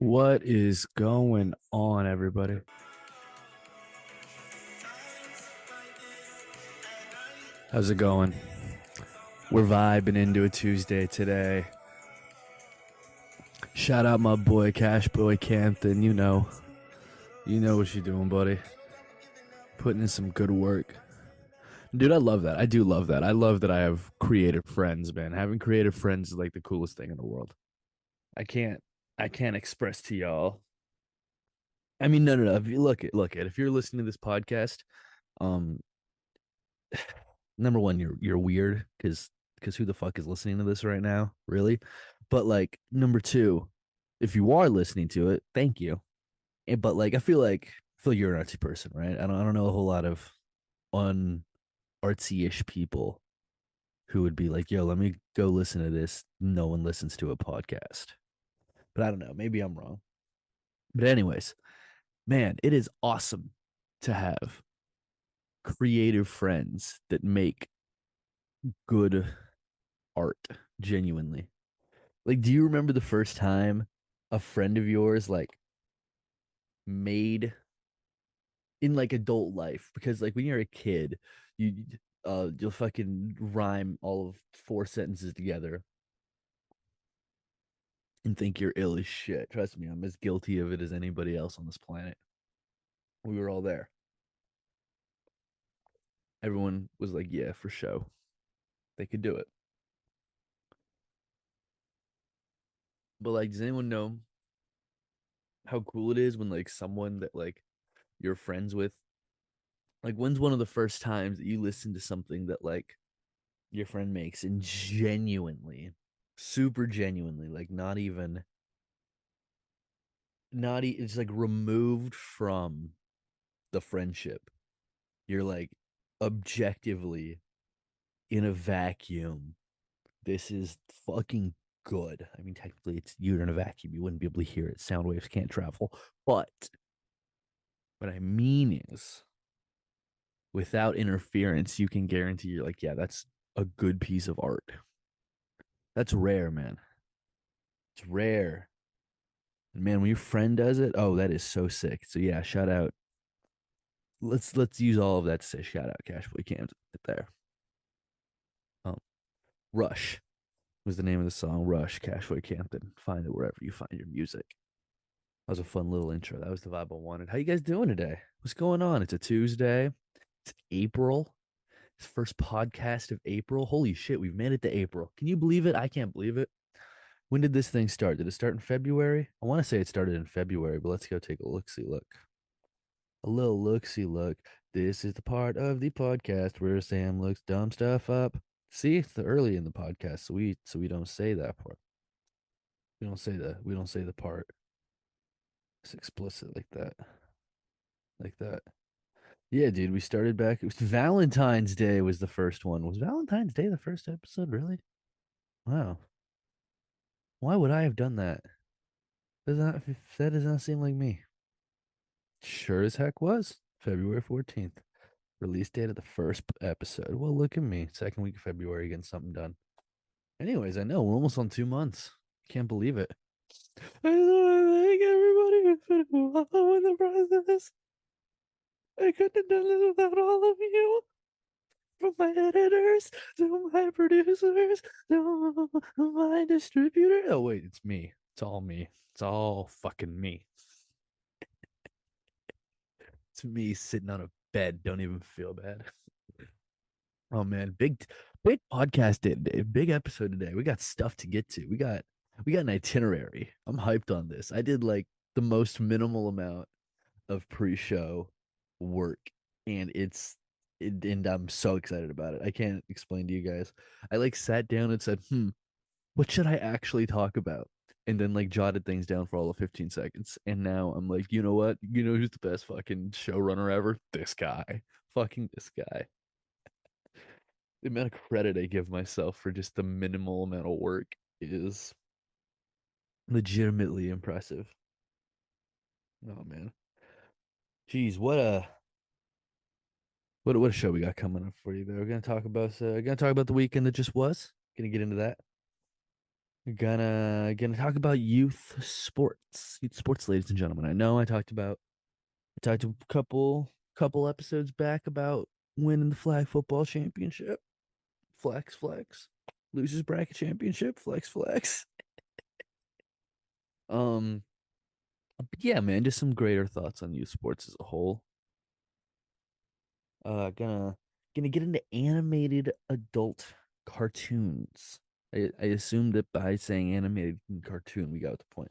What is going on, everybody? How's it going? We're vibing into a Tuesday today. Shout out my boy Cash Boy Campton. You know what you're doing, buddy. Putting in some good work. Dude, I love that. I do love that. I love that I have creative friends, man. Having creative friends is like the coolest thing in the world. I can't I can't express to y'all. I mean, no. If you look at if you're listening to this podcast, um, number one, you're weird because who the fuck is listening to this right now, really? But like number two, if you are listening to it, thank you. But like I feel like you're an artsy person, right? I don't know a whole lot of un artsy ish people who would be like, yo, let me go listen to this. No one listens to a podcast. But I don't know. Maybe I'm wrong. But anyways, man, it is awesome to have creative friends that make good art genuinely. Like, do you remember the first time a friend of yours like made in like adult life? Because like when you're a kid, you'll fucking rhyme all of four sentences together and think you're ill as shit. Trust me, I'm as guilty of it as anybody else on this planet. We were all there. Everyone was like, yeah, for show. They could do it. But like, does anyone know how cool it is when like someone that like you're friends with, like when's one of the first times that you listen to something that like your friend makes and genuinely, super genuinely, like it's like removed from the friendship. You're like objectively in a vacuum. This is fucking good. I mean, technically, it's you're in a vacuum. You wouldn't be able to hear it. Sound waves can't travel. But what I mean is, without interference, you can guarantee you're like, yeah, that's a good piece of art. That's rare, man. It's rare. And man, when your friend does it, oh, that is so sick. So yeah, shout out. Let's use all of that to say shout out Cashboy Cams there. Um, Rush was the name of the song. Rush, Cashboy Campton. Find it wherever you find your music. That was a fun little intro. That was the vibe I wanted. How you guys doing today? What's going on? It's a Tuesday. It's April. It's first podcast of April. Holy shit, we've made it to April. Can you believe it? I can't believe it. When did this thing start? Did it start in February? I want to say it started in February, but let's go take a look see look. A little look see look. This is the part of the podcast where Sam looks dumb stuff up. See, it's the early in the podcast, so we don't say that part. We don't say the part. It's explicit like that. Like that. Yeah, dude, we started back. It was Valentine's Day was the first one. Was Valentine's Day the first episode, really? Wow. Why would I have done that? That does not seem like me. Sure as heck was. February 14th. Release date of the first episode. Well, look at me. Second week of February, getting something done. Anyways, I know we're almost on 2 months. Can't believe it. I just want to thank everybody who's been involved in the process. I couldn't have done this without all of you. From my editors to my producers to my distributor. Oh, wait, it's me. It's all me. It's all fucking me. It's me sitting on a bed. Don't even feel bad. Oh man, big podcast today. Big episode today. We got stuff to get to. We got an itinerary. I'm hyped on this. I did like the most minimal amount of pre-show work, and and I'm so excited about it. I can't explain to you guys. I like sat down and said, what should I actually talk about? And then like jotted things down for all of 15 seconds. And now I'm like, you know what? You know who's the best fucking showrunner ever? This guy. Fucking this guy. The amount of credit I give myself for just the minimal amount of work is legitimately impressive. Oh man. Jeez, what a show we got coming up for you there. We're gonna talk about the weekend that just was. Gonna get into that. Gonna talk about youth sports, ladies and gentlemen. I know I talked a couple episodes back about winning the flag football championship. Flex, flex. Losers bracket championship. Flex, flex. Um, yeah, man, just some greater thoughts on youth sports as a whole. Gonna get into animated adult cartoons. I assume that by saying animated cartoon, we got the point.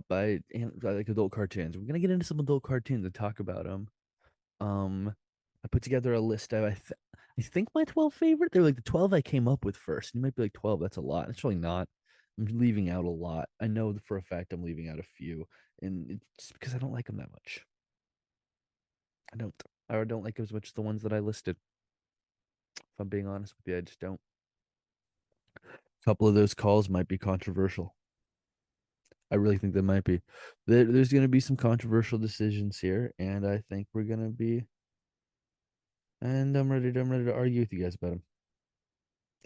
By like adult cartoons, we're gonna get into some adult cartoons and talk about them. I put together a list of I think my 12 favorite. They're like the 12 I came up with first. You might be like 12, that's a lot. It's really not. I'm leaving out a lot. I know for a fact I'm leaving out a few, and it's because I don't like them that much. I don't. I don't like as much as the ones that I listed. If I'm being honest with you, I just don't. A couple of those calls might be controversial. I really think they might be. There's going to be some controversial decisions here, and I think we're going to be. And I'm ready to argue with you guys about them.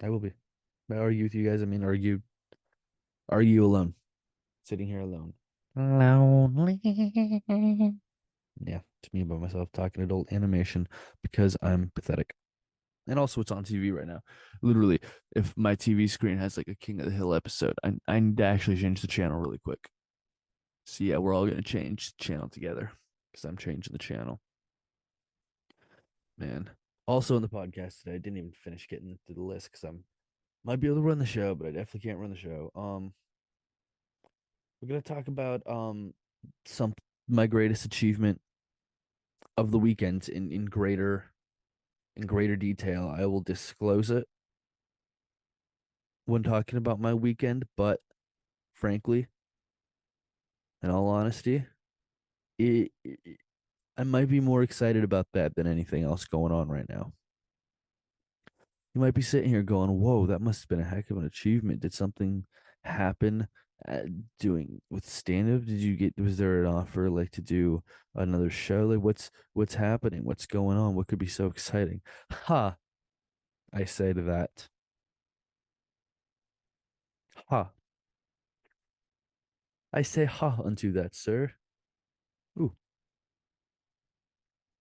I will be. By argue with you guys, I mean argue alone, sitting here alone. Lonely. Yeah, it's me by myself talking adult animation because I'm pathetic. And also, it's on TV right now. Literally, if my TV screen has like a King of the Hill episode, I need to actually change the channel really quick. So yeah, we're all gonna change the channel together because I'm changing the channel, man. Also in the podcast today, I didn't even finish getting to the list because I'm might be able to run the show, but I definitely can't run the show. We're gonna talk about some my greatest achievement of the weekend in greater detail. I will disclose it when talking about my weekend, but frankly, in all honesty, it I might be more excited about that than anything else going on right now. You might be sitting here going, "Whoa, that must have been a heck of an achievement. Did something happen doing with stand up? Did you get was there an offer like to do another show? Like what's happening? What's going on? What could be so exciting?" Ha, I say to that. Ha. I say ha unto that, sir. Ooh,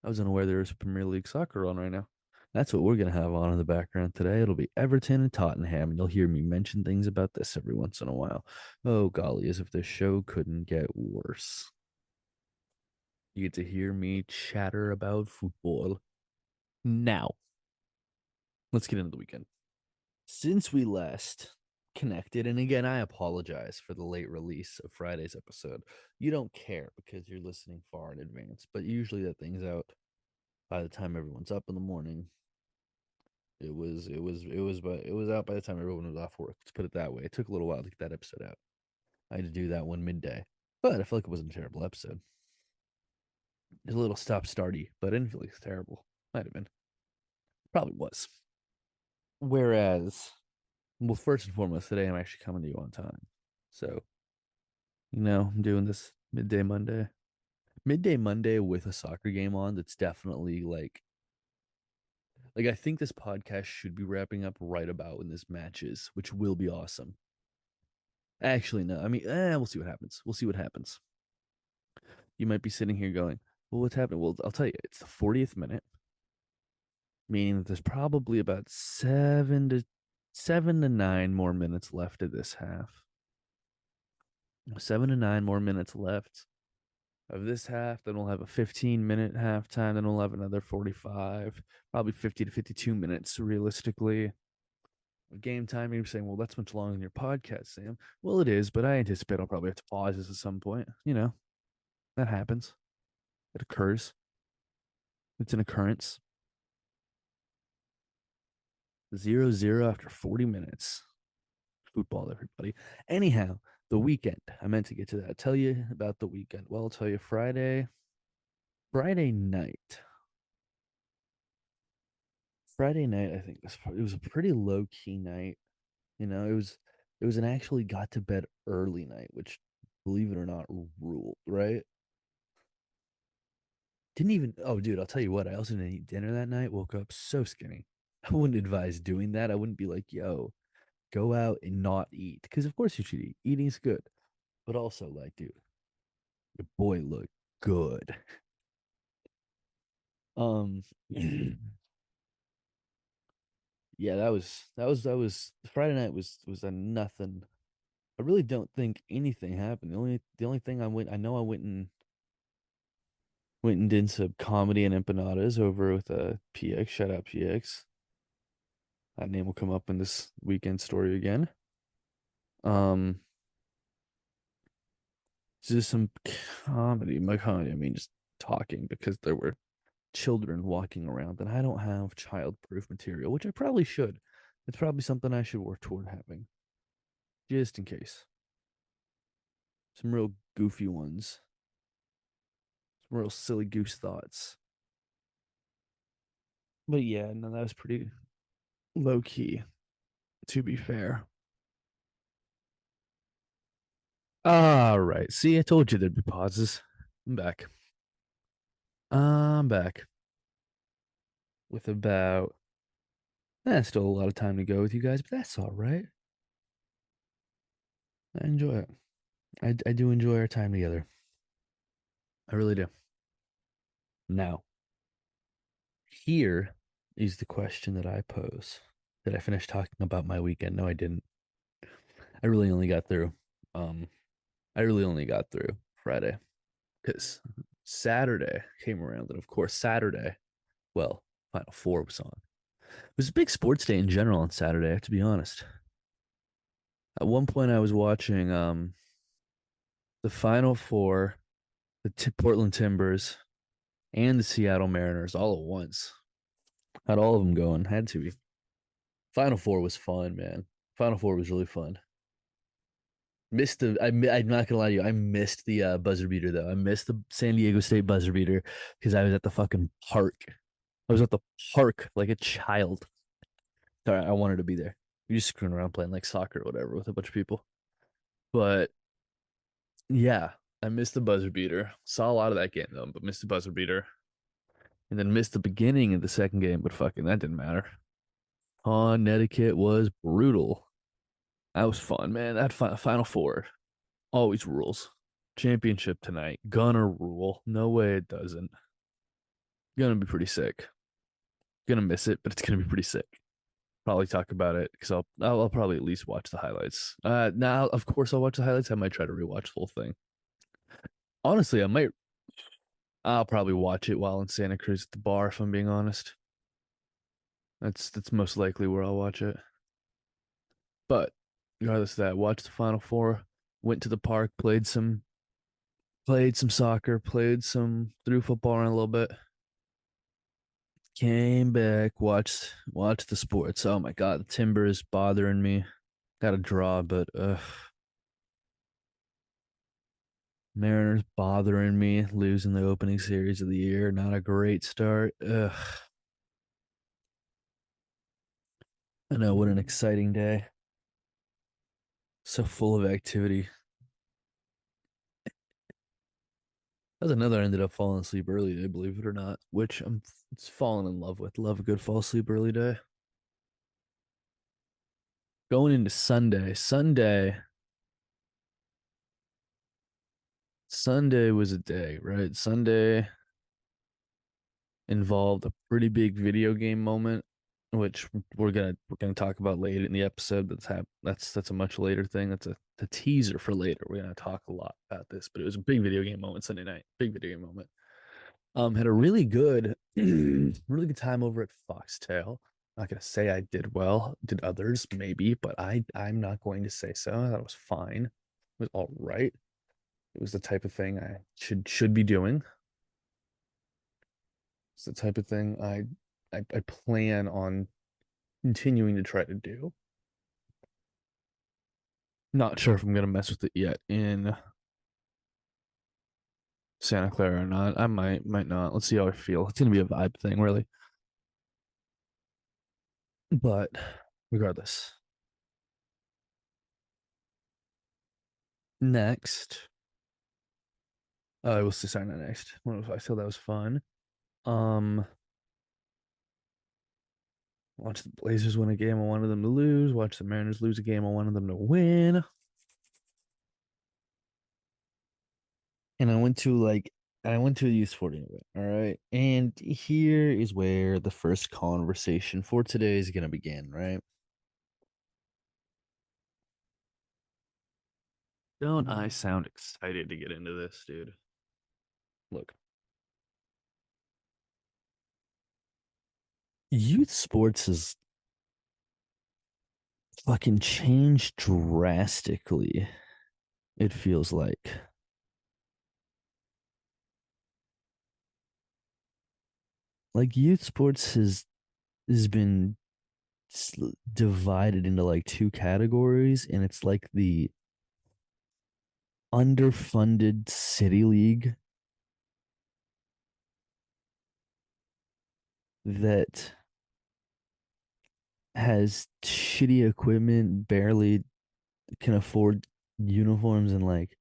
I was unaware there was Premier League soccer on right now. That's what we're gonna have on in the background today. It'll be Everton and Tottenham, and you'll hear me mention things about this every once in a while. Oh golly, as if this show couldn't get worse. You get to hear me chatter about football. Now, let's get into the weekend. Since we last connected, and again, I apologize for the late release of Friday's episode. You don't care because you're listening far in advance, but usually that thing's out by the time everyone's up in the morning. But it was out by the time everyone was off work. Let's put it that way. It took a little while to get that episode out. I had to do that one midday, but I feel like it wasn't a terrible episode. It was a little stop starty, but I didn't feel like it's terrible. Might have been, probably was. Whereas, well, first and foremost, today I'm actually coming to you on time. So, I'm doing this midday Monday with a soccer game on. That's definitely like I think this podcast should be wrapping up right about when this match is, which will be awesome. Actually, no. I mean, we'll see what happens. We'll see what happens. You might be sitting here going, "Well, what's happening?" Well, I'll tell you. It's the 40th minute, meaning that there's probably about 7 to 9 more minutes left of this half. 7 to 9 more minutes left of this half. Then we'll have a 15-minute halftime. Then we'll have another 45, probably 50 to 52 minutes realistically game time. You're saying, well, that's much longer than your podcast, Sam. Well, it is, but I anticipate I'll probably have to pause this at some point. That happens. It occurs. It's an occurrence. 0-0 after 40 minutes. Football, everybody. Anyhow, the weekend. I meant to get to that. Tell you about the weekend. Well, I'll tell you Friday night. Friday night, I think it was a pretty low key night. It was an actually got to bed early night, which believe it or not ruled, right? Didn't even oh dude, I'll tell you what, I also didn't eat dinner that night. Woke up so skinny. I wouldn't advise doing that. I wouldn't be like, yo, Go out and not eat. Because of course you should eat. Eating's good. But also, like, dude, your boy looked good. Um yeah, that was Friday night was a nothing. I really don't think anything happened. The only thing I know I went and did some comedy and empanadas over with PX. Shout out PX. That name will come up in this weekend story again. Um, just some comedy. My comedy, I mean, just talking because there were children walking around, and I don't have child-proof material, which I probably should. It's probably something I should work toward having, just in case. Some real goofy ones, some real silly goose thoughts. But yeah, no, that was pretty low key, to be fair. All right. See, I told you there'd be pauses. I'm back. I'm back with about still a lot of time to go with you guys, but that's all right. I enjoy it. I do enjoy our time together. I really do. Now, here is the question that I pose. Did I finish talking about my weekend? No, I didn't. I really only got through. Um, I really only got through Friday because Saturday came around, and of course, Saturday, well, Final Four was on. It was a big sports day in general on Saturday, I have to be honest. At one point, I was watching the Final Four, the Portland Timbers, and the Seattle Mariners all at once. Had all of them going. Had to be. Final Four was fun, man. Final Four was really fun. Missed the. I'm not gonna lie to you. I missed the buzzer beater though. I missed the San Diego State buzzer beater because I was at the fucking park. I was at the park like a child. Sorry, I wanted to be there. You're just screwing around playing like soccer or whatever with a bunch of people. But yeah, I missed the buzzer beater. Saw a lot of that game though, but missed the buzzer beater. And then missed the beginning of the second game, but fucking that didn't matter. Connecticut was brutal. That was fun, man. That Final Four always rules. Championship tonight, gonna rule. No way it doesn't. Gonna be pretty sick. Gonna miss it, but it's gonna be pretty sick. Probably talk about it because I'll probably at least watch the highlights. Now of course I'll watch the highlights. I might try to rewatch the whole thing. Honestly, I might. I'll probably watch it while in Santa Cruz at the bar. If I'm being honest, that's most likely where I'll watch it. But regardless of that, watched the Final Four. Went to the park, played some soccer, threw football around a little bit. Came back, watched the sports. Oh my god, the Timbers bothering me. Got a draw, but Mariners bothering me, losing the opening series of the year. Not a great start. Ugh. I know, what an exciting day. So full of activity. That was another I ended up falling asleep early day, believe it or not, which I'm it's falling in love with. Love a good fall asleep early day. Going into Sunday. Sunday was a day, right? Sunday involved a pretty big video game moment, which we're gonna talk about later in the episode. That's a much later thing. That's a teaser for later. We're gonna talk a lot about this, but it was a big video game moment Sunday night. Big video game moment. Had a really good, really good time over at Foxtail. I'm not gonna say I did well. Did others maybe, but I'm not going to say so. That was fine. It was all right. It was the type of thing I should be doing. It's the type of thing I plan on continuing to try to do. Not sure if I'm gonna mess with it yet in Santa Clara or not. I might not. Let's see how I feel. It's gonna be a vibe thing, really. But regardless, next, I will say not next. I feel that was fun. Um, Watch the Blazers win a game. I wanted them to lose. Watch the Mariners lose a game. I wanted them to win. And I went to a youth sporting event. All right. And here is where the first conversation for today is going to begin, right? Don't I sound excited to get into this, dude? Look, youth sports has fucking changed drastically, it feels like. Like youth sports has been divided into like two categories, and it's like the underfunded city league that has shitty equipment, barely can afford uniforms, and like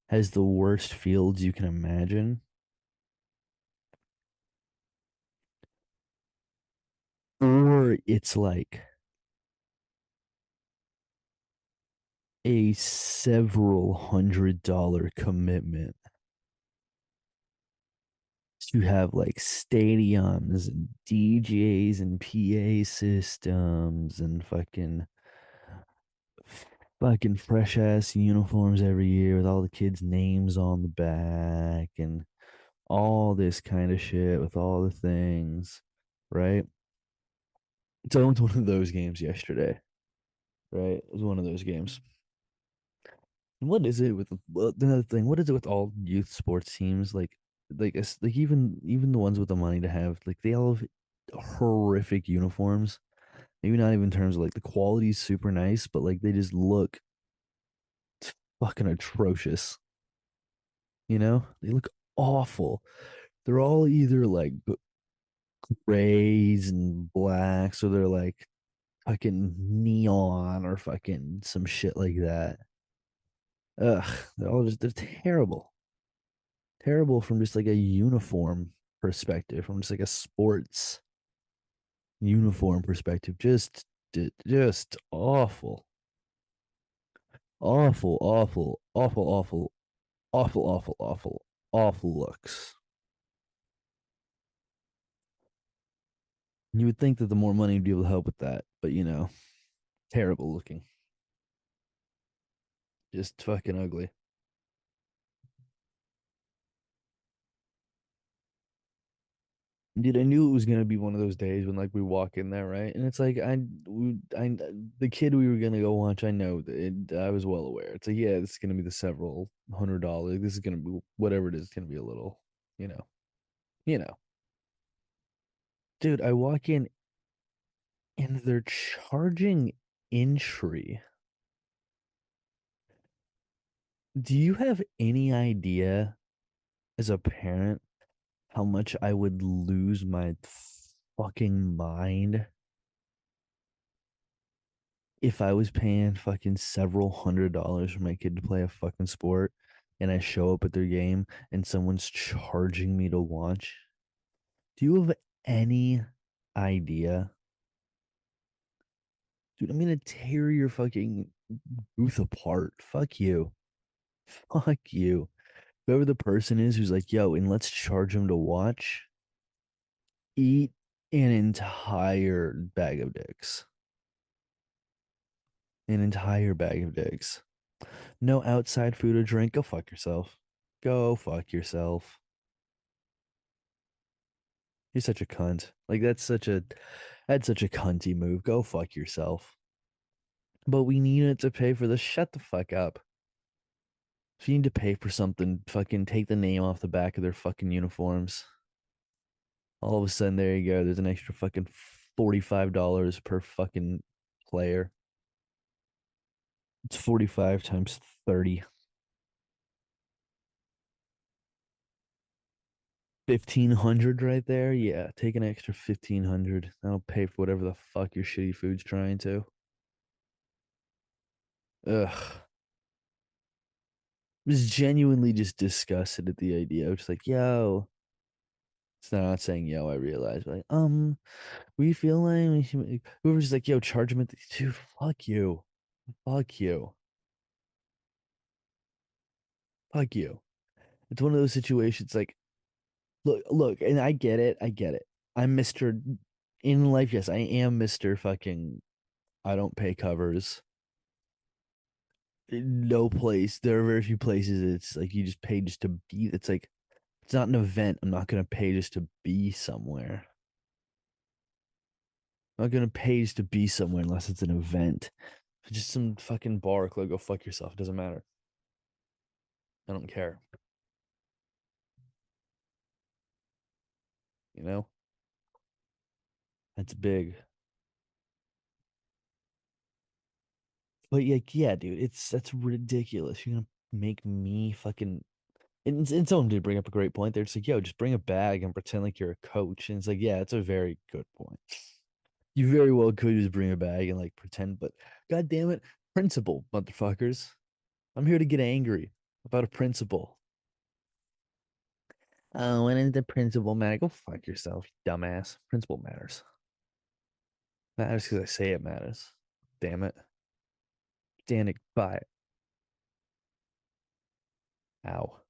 has the worst fields you can imagine. Or it's like a several $100 commitment to have like stadiums and DJs and PA systems and fucking fresh ass uniforms every year with all the kids' names on the back and all this kind of shit with all the things, right? So I went to one of those games yesterday, right? It was one of those games. And what is it with another thing? What is it with all youth sports teams? Like even the ones with the money to have, like they all have horrific uniforms. Maybe not even in terms of like the quality is super nice, but like they just look fucking atrocious. You know, they look awful. They're all either like grays and blacks, or they're like fucking neon or fucking some shit like that. Ugh, they're terrible. Terrible from just like a uniform perspective, from just like a sports uniform perspective. Just awful. Awful, awful, awful, awful, awful, awful, awful, awful looks. You would think that the more money would be able to help with that, but terrible looking. Just fucking ugly. Dude, I knew it was gonna be one of those days when like we walk in there, right? And it's like the kid we were gonna go watch. I know that I was well aware. It's like, yeah, this is gonna be the several $100. This is gonna be whatever it is. It's gonna be a little, you know, you know. Dude, I walk in and they're charging entry. Do you have any idea as a parent how much I would lose my fucking mind if I was paying fucking several $100s for my kid to play a fucking sport and I show up at their game and someone's charging me to watch? Do you have any idea? Dude, I'm gonna tear your fucking booth apart. Fuck you. Fuck you. Whoever the person is who's like, yo, and let's charge them to watch, eat an entire bag of dicks. An entire bag of dicks. No outside food or drink. Go fuck yourself. Go fuck yourself. You're such a cunt. Like that's such a cunty move. Go fuck yourself. But we needed to pay for this. Shut the fuck up. If you need to pay for something, fucking take the name off the back of their fucking uniforms. All of a sudden, there you go. There's an extra fucking $45 per fucking player. It's 45 times 30. 1,500 right there. Yeah, take an extra 1,500. That'll pay for whatever the fuck your shitty food's trying to. Ugh. Was genuinely just disgusted at the idea. I was just like, yo, So not saying, yo, I realize, but like, we feel like whoever's like, yo, charge him at the dude, fuck you. Fuck you. Fuck you. It's one of those situations like, look, and I get it. I get it. I'm Mr. In life, yes, I am Mr. fucking I don't pay covers. No place. There are very few places it's like you just pay just to be. It's like it's not an event. I'm not gonna pay just to be somewhere. I'm not gonna pay just to be somewhere unless it's an event. Just some fucking bar, like go fuck yourself. It doesn't matter. I don't care. You know? That's big. But yeah, dude, that's ridiculous. You're gonna make me fucking and someone did bring up a great point. They're just like, yo, just bring a bag and pretend like you're a coach. And it's like, yeah, it's a very good point. You very well could just bring a bag and like pretend, but god damn it, principle, motherfuckers. I'm here to get angry about a principle. Oh, when is the principle matter? Go fuck yourself, dumbass. Principle matters. Matters because I say it matters. Damn it. Stand by it. Ow.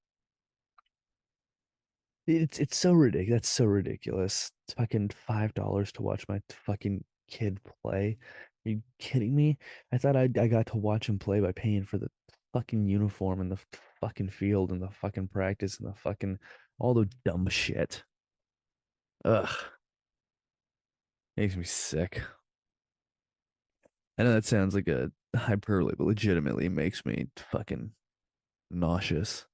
It's so ridiculous. That's so ridiculous. It's fucking $5 to watch my fucking kid play. Are you kidding me? I thought I got to watch him play by paying for the fucking uniform and the fucking field and the fucking practice and the fucking all the dumb shit. Ugh, makes me sick. I know that sounds like a hyperbole, but legitimately makes me fucking nauseous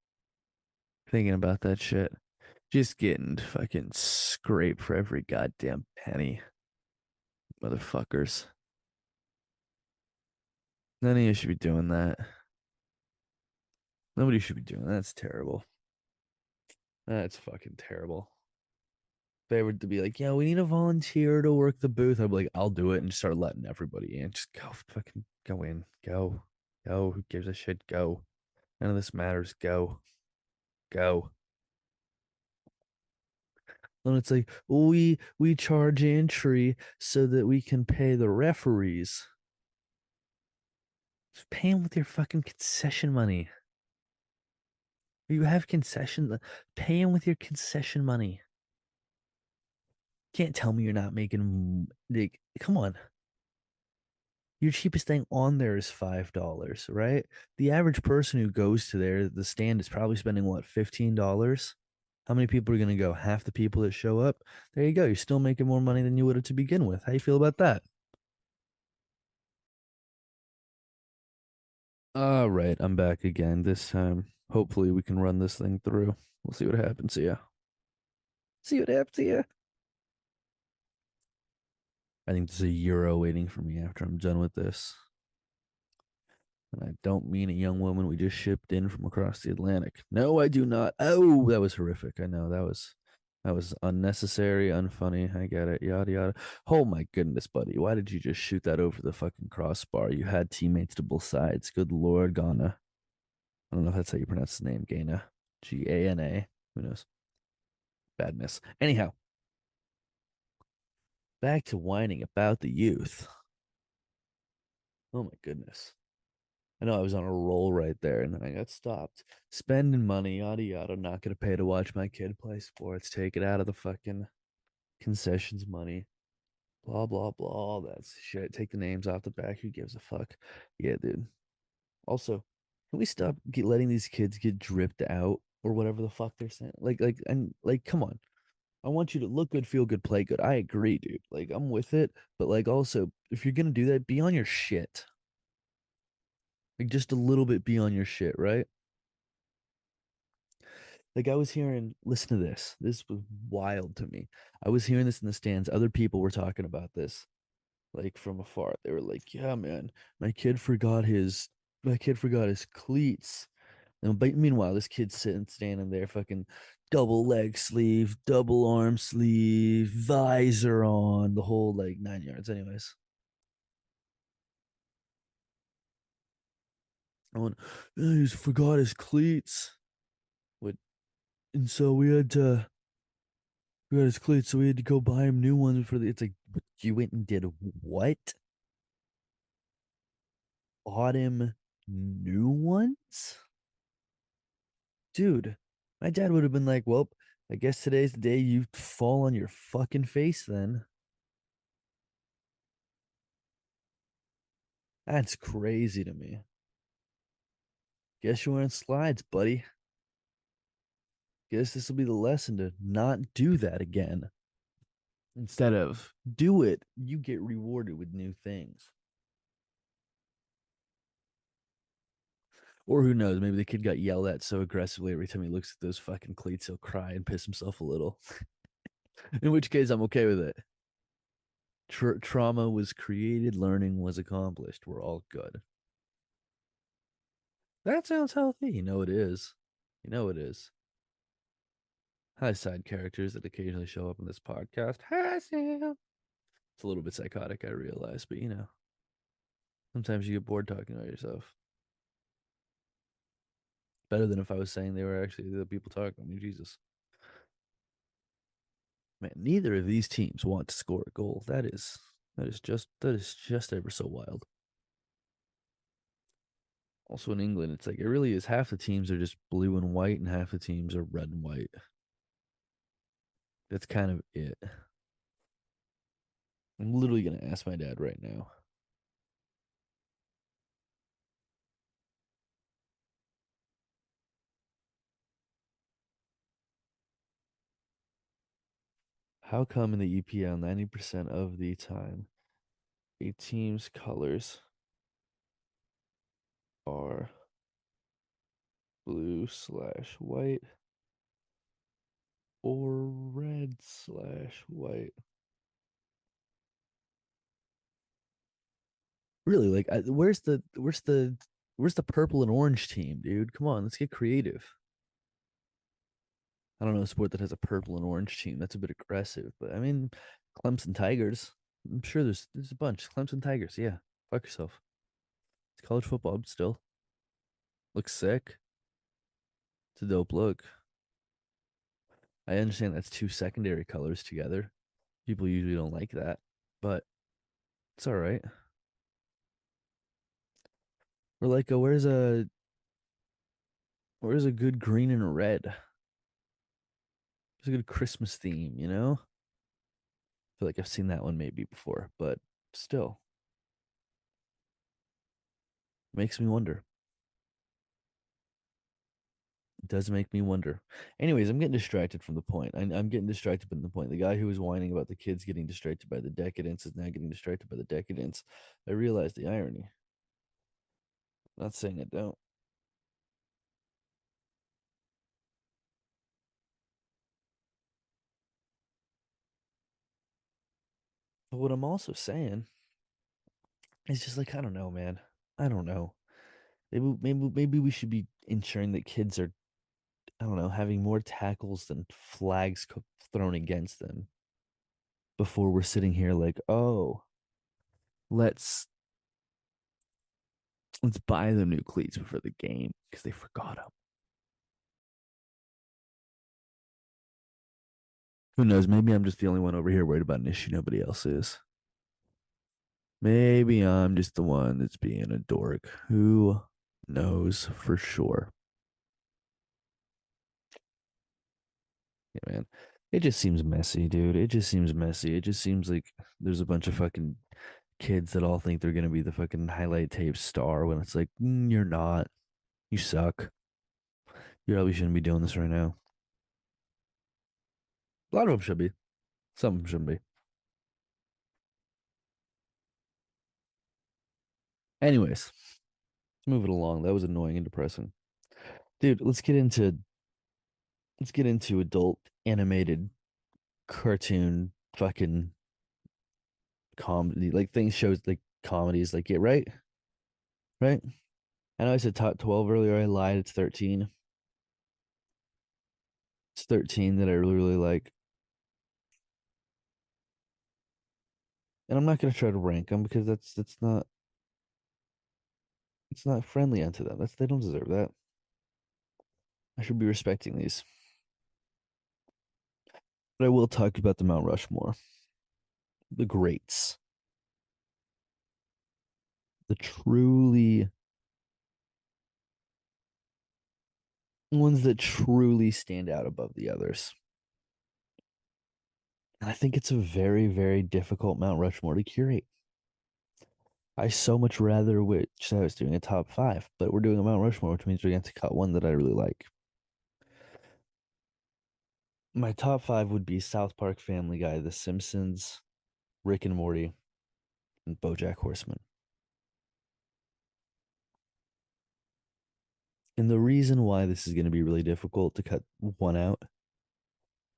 thinking about that shit. Just getting fucking scraped for every goddamn penny, motherfuckers. None of you should be doing that. Nobody should be doing that. That's terrible. That's fucking terrible. If they were to be like, yeah, we need a volunteer to work the booth, I'd be like, I'll do it and start letting everybody in. Just go fucking go in. Go. Go. Who gives a shit? Go. None of this matters. Go. Go. And it's like, we charge entry so that we can pay the referees. Just pay them with your fucking concession money. You have concession. Pay them with your concession money. Can't tell me you're not making like, come on. Your cheapest thing on there is $5, right? The average person who goes to there, the stand is probably spending what, $15? How many people are gonna go? Half the people that show up. There you go. You're still making more money than you would have to begin with. How you feel about that? All right, I'm back again. This time, hopefully, we can run this thing through. We'll see what happens here. See what happens here. I think there's a euro waiting for me after I'm done with this. And I don't mean a young woman we just shipped in from across the Atlantic. No, I do not. Oh, that was horrific. I know that was unnecessary, unfunny. I get it. Yada yada. Oh my goodness, buddy. Why did you just shoot that over the fucking crossbar? You had teammates to both sides. Good Lord, Ghana. I don't know if that's how you pronounce the name, Ghana. Gana. Who knows? Badness. Anyhow, back to whining about the youth. Oh my goodness. I know I was on a roll right there, and then I got stopped. Spending money, yada yada. I'm not gonna pay to watch my kid play sports. Take it out of the fucking concessions money. Blah blah blah. All that shit. Take the names off the back. Who gives a fuck? Yeah, dude. Also, can we stop letting these kids get dripped out or whatever the fuck they're saying? And like, come on. I want you to look good, feel good, play good. I agree, dude. Like, I'm with it, but like, also, if you're gonna do that, be on your shit. Like, just a little bit be on your shit, right? Like I was hearing, listen to this. This was wild to me. I was hearing this in the stands. Other people were talking about this, like from afar. They were like, "Yeah, man, my kid forgot his cleats." And but meanwhile, this kid's sitting, standing there, fucking double leg sleeve, double arm sleeve, visor on, the whole like 9 yards. Anyways, I went, "Yeah, he just forgot his cleats. What? And so we had to." We got his cleats, so we had to go buy him new ones for the. It's like you went and did what? Bought him new ones, dude. My dad would have been like, "Well, I guess today's the day you fall on your fucking face." Then that's crazy to me. Guess you're wearing slides, buddy. Guess this will be the lesson to not do that again. Instead of do it, you get rewarded with new things. Or who knows, maybe the kid got yelled at so aggressively every time he looks at those fucking cleats, he'll cry and piss himself a little. In which case, I'm okay with it. Trauma was created, learning was accomplished. We're all good. That sounds healthy. You know it is. You know it is. Hi, side characters that occasionally show up in this podcast. Hi, Sam. It's a little bit psychotic, I realize, but sometimes you get bored talking about yourself. Better than if I was saying they were actually the people talking to me. Jesus. Man, neither of these teams want to score a goal. That is just ever so wild. Also in England, it's like it really is half the teams are just blue and white and half the teams are red and white. That's kind of it. I'm literally gonna ask my dad right now. How come in the EPL 90% of the time a team's colors are blue/white or red/white? Really, like where's the purple and orange team, dude? Come on, let's get creative. I don't know a sport that has a purple and orange team. That's a bit aggressive, but I mean, Clemson Tigers. I'm sure there's a bunch. Clemson Tigers, yeah. Fuck yourself. It's college football, but still looks sick. It's a dope look. I understand that's two secondary colors together. People usually don't like that, but it's all right. Or like, where's a good green and a red? There's a good Christmas theme, you know? I feel like I've seen that one maybe before, but still makes me wonder. It does make me wonder. Anyways, I'm getting distracted from the point. I'm getting distracted from the point. The guy who was whining about the kids getting distracted by the decadence is now getting distracted by the decadence. I realize the irony. Not saying I don't. But what I'm also saying is just like, I don't know, man. I don't know. Maybe we should be ensuring that kids are, I don't know, having more tackles than flags thrown against them before we're sitting here like, oh, let's let's buy them new cleats before the game because they forgot them. Who knows? Maybe I'm just the only one over here worried about an issue nobody else is. Maybe I'm just the one that's being a dork. Who knows for sure? Yeah, man. It just seems messy, dude. It just seems messy. It just seems like there's a bunch of fucking kids that all think they're gonna be the fucking highlight tape star when it's like, you're not. You suck. You probably shouldn't be doing this right now. A lot of them should be. Some of them shouldn't be. Anyways, let's move it along. That was annoying and depressing. Dude, let's get into adult animated cartoon fucking comedy, like things shows like comedies, like yeah, right? Right? I know I said top 12 earlier. I lied. It's 13. It's 13 that I really, really like. And I'm not gonna try to rank them because that's not it's not friendly unto them. They don't deserve that. I should be respecting these. But I will talk about the Mount Rushmore, the greats, the truly ones that truly stand out above the others. And I think it's a very, very difficult Mount Rushmore to curate. I so much rather wish I was doing a top five, but we're doing a Mount Rushmore, which means we're going to cut one that I really like. My top five would be South Park, Family Guy, The Simpsons, Rick and Morty, and BoJack Horseman. And the reason why this is going to be really difficult to cut one out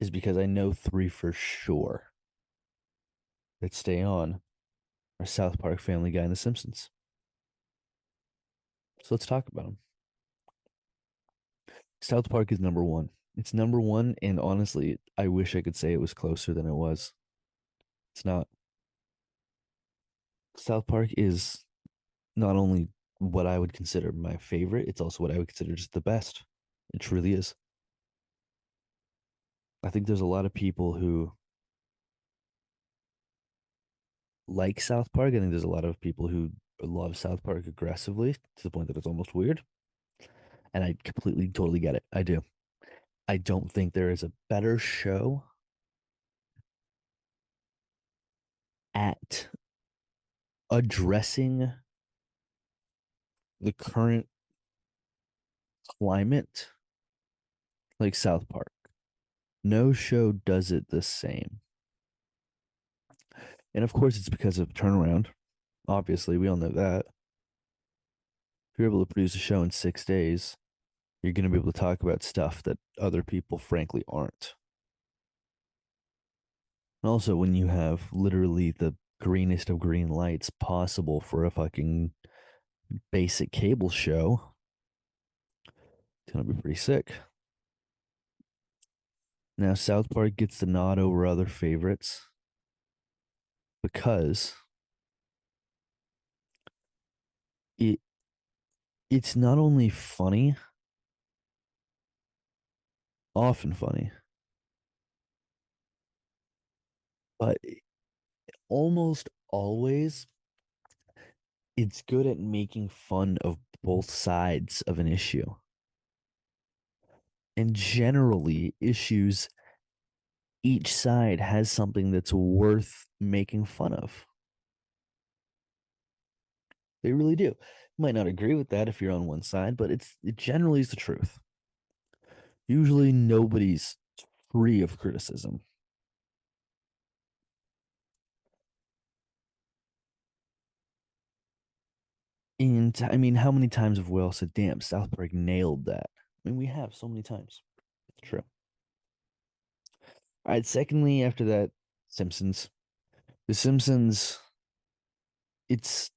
is because I know three for sure that stay on are South Park, Family Guy, and The Simpsons. So let's talk about them. South Park is number one. It's number one, and honestly, I wish I could say it was closer than it was. It's not. South Park is not only what I would consider my favorite, it's also what I would consider just the best. It truly is. I think there's a lot of people who like South Park. I think there's a lot of people who love South Park aggressively to the point that it's almost weird. And I completely, totally get it. I do. I don't think there is a better show at addressing the current climate like South Park. No show does it the same. And of course, it's because of turnaround. Obviously, we all know that. If you're able to produce a show in 6 days, you're going to be able to talk about stuff that other people, frankly, aren't. And also, when you have literally the greenest of green lights possible for a fucking basic cable show, it's going to be pretty sick. Now, South Park gets the nod over other favorites because it it's not only funny, often funny, but almost always it's good at making fun of both sides of an issue. And generally, issues, each side has something that's worth making fun of. They really do. You might not agree with that if you're on one side, but it generally is the truth. Usually nobody's free of criticism. And I mean, how many times have we all said, damn, South Park nailed that? I mean, we have so many times. It's true. All right, secondly, after that, Simpsons. The Simpsons, it's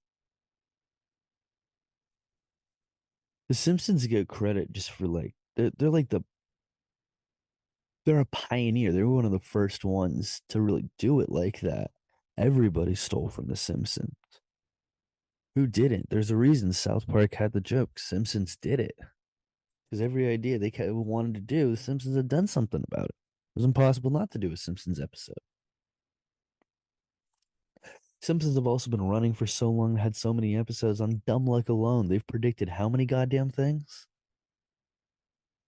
the Simpsons get credit just for like they're like they're a pioneer. They were one of the first ones to really do it like that. Everybody stole from the Simpsons. Who didn't? There's a reason South Park had the joke. Simpsons did it. Because every idea they wanted to do, the Simpsons had done something about it. It was impossible not to do a Simpsons episode. Simpsons have also been running for so long, had so many episodes on Dumb Luck alone. They've predicted how many goddamn things?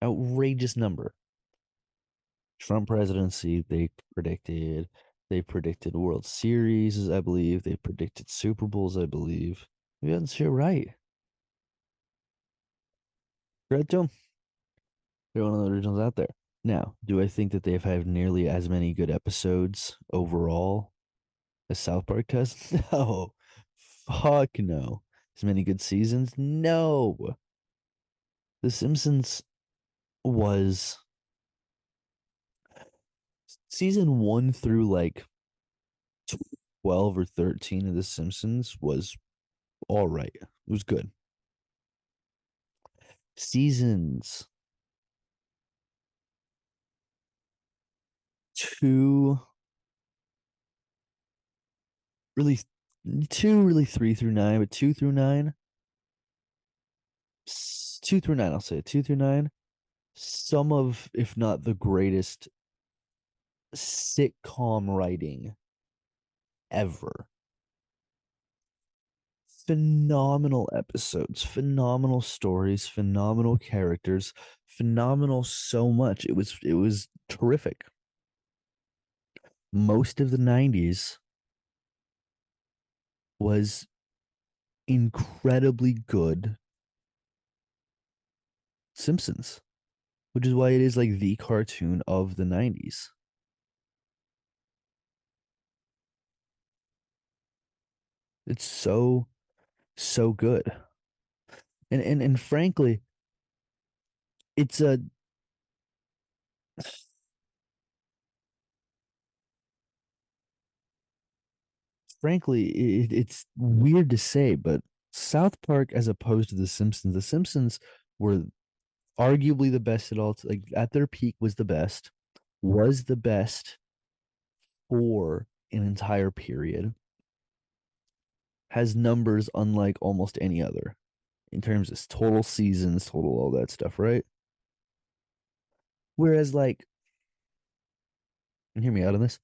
Outrageous number. Trump presidency, they predicted World Series, I believe. They predicted Super Bowls, I believe. We got shit right. Credit to them. They're one of the originals out there. Now, do I think that they've had nearly as many good episodes overall as South Park does? No. Fuck no. As many good seasons? No. The Simpsons was season 1 through like 12 or 13 of The Simpsons was all right. It was good. Seasons two, really, two, really 3 through 9, but 2 through 9, 2 through 9, I'll say 2 through 9. Some of, if not the greatest sitcom writing ever. Phenomenal episodes, phenomenal stories, phenomenal characters, phenomenal so much. It was terrific. Most of the 90s was incredibly good Simpsons, which is why it is like the cartoon of the 90s. It's so good. And frankly, it's a it's weird to say, but South Park as opposed to The Simpsons were arguably the best at all. Like at their peak was the best for an entire period. Has numbers unlike almost any other in terms of total seasons, total all that stuff, right? Whereas like, and hear me out on this,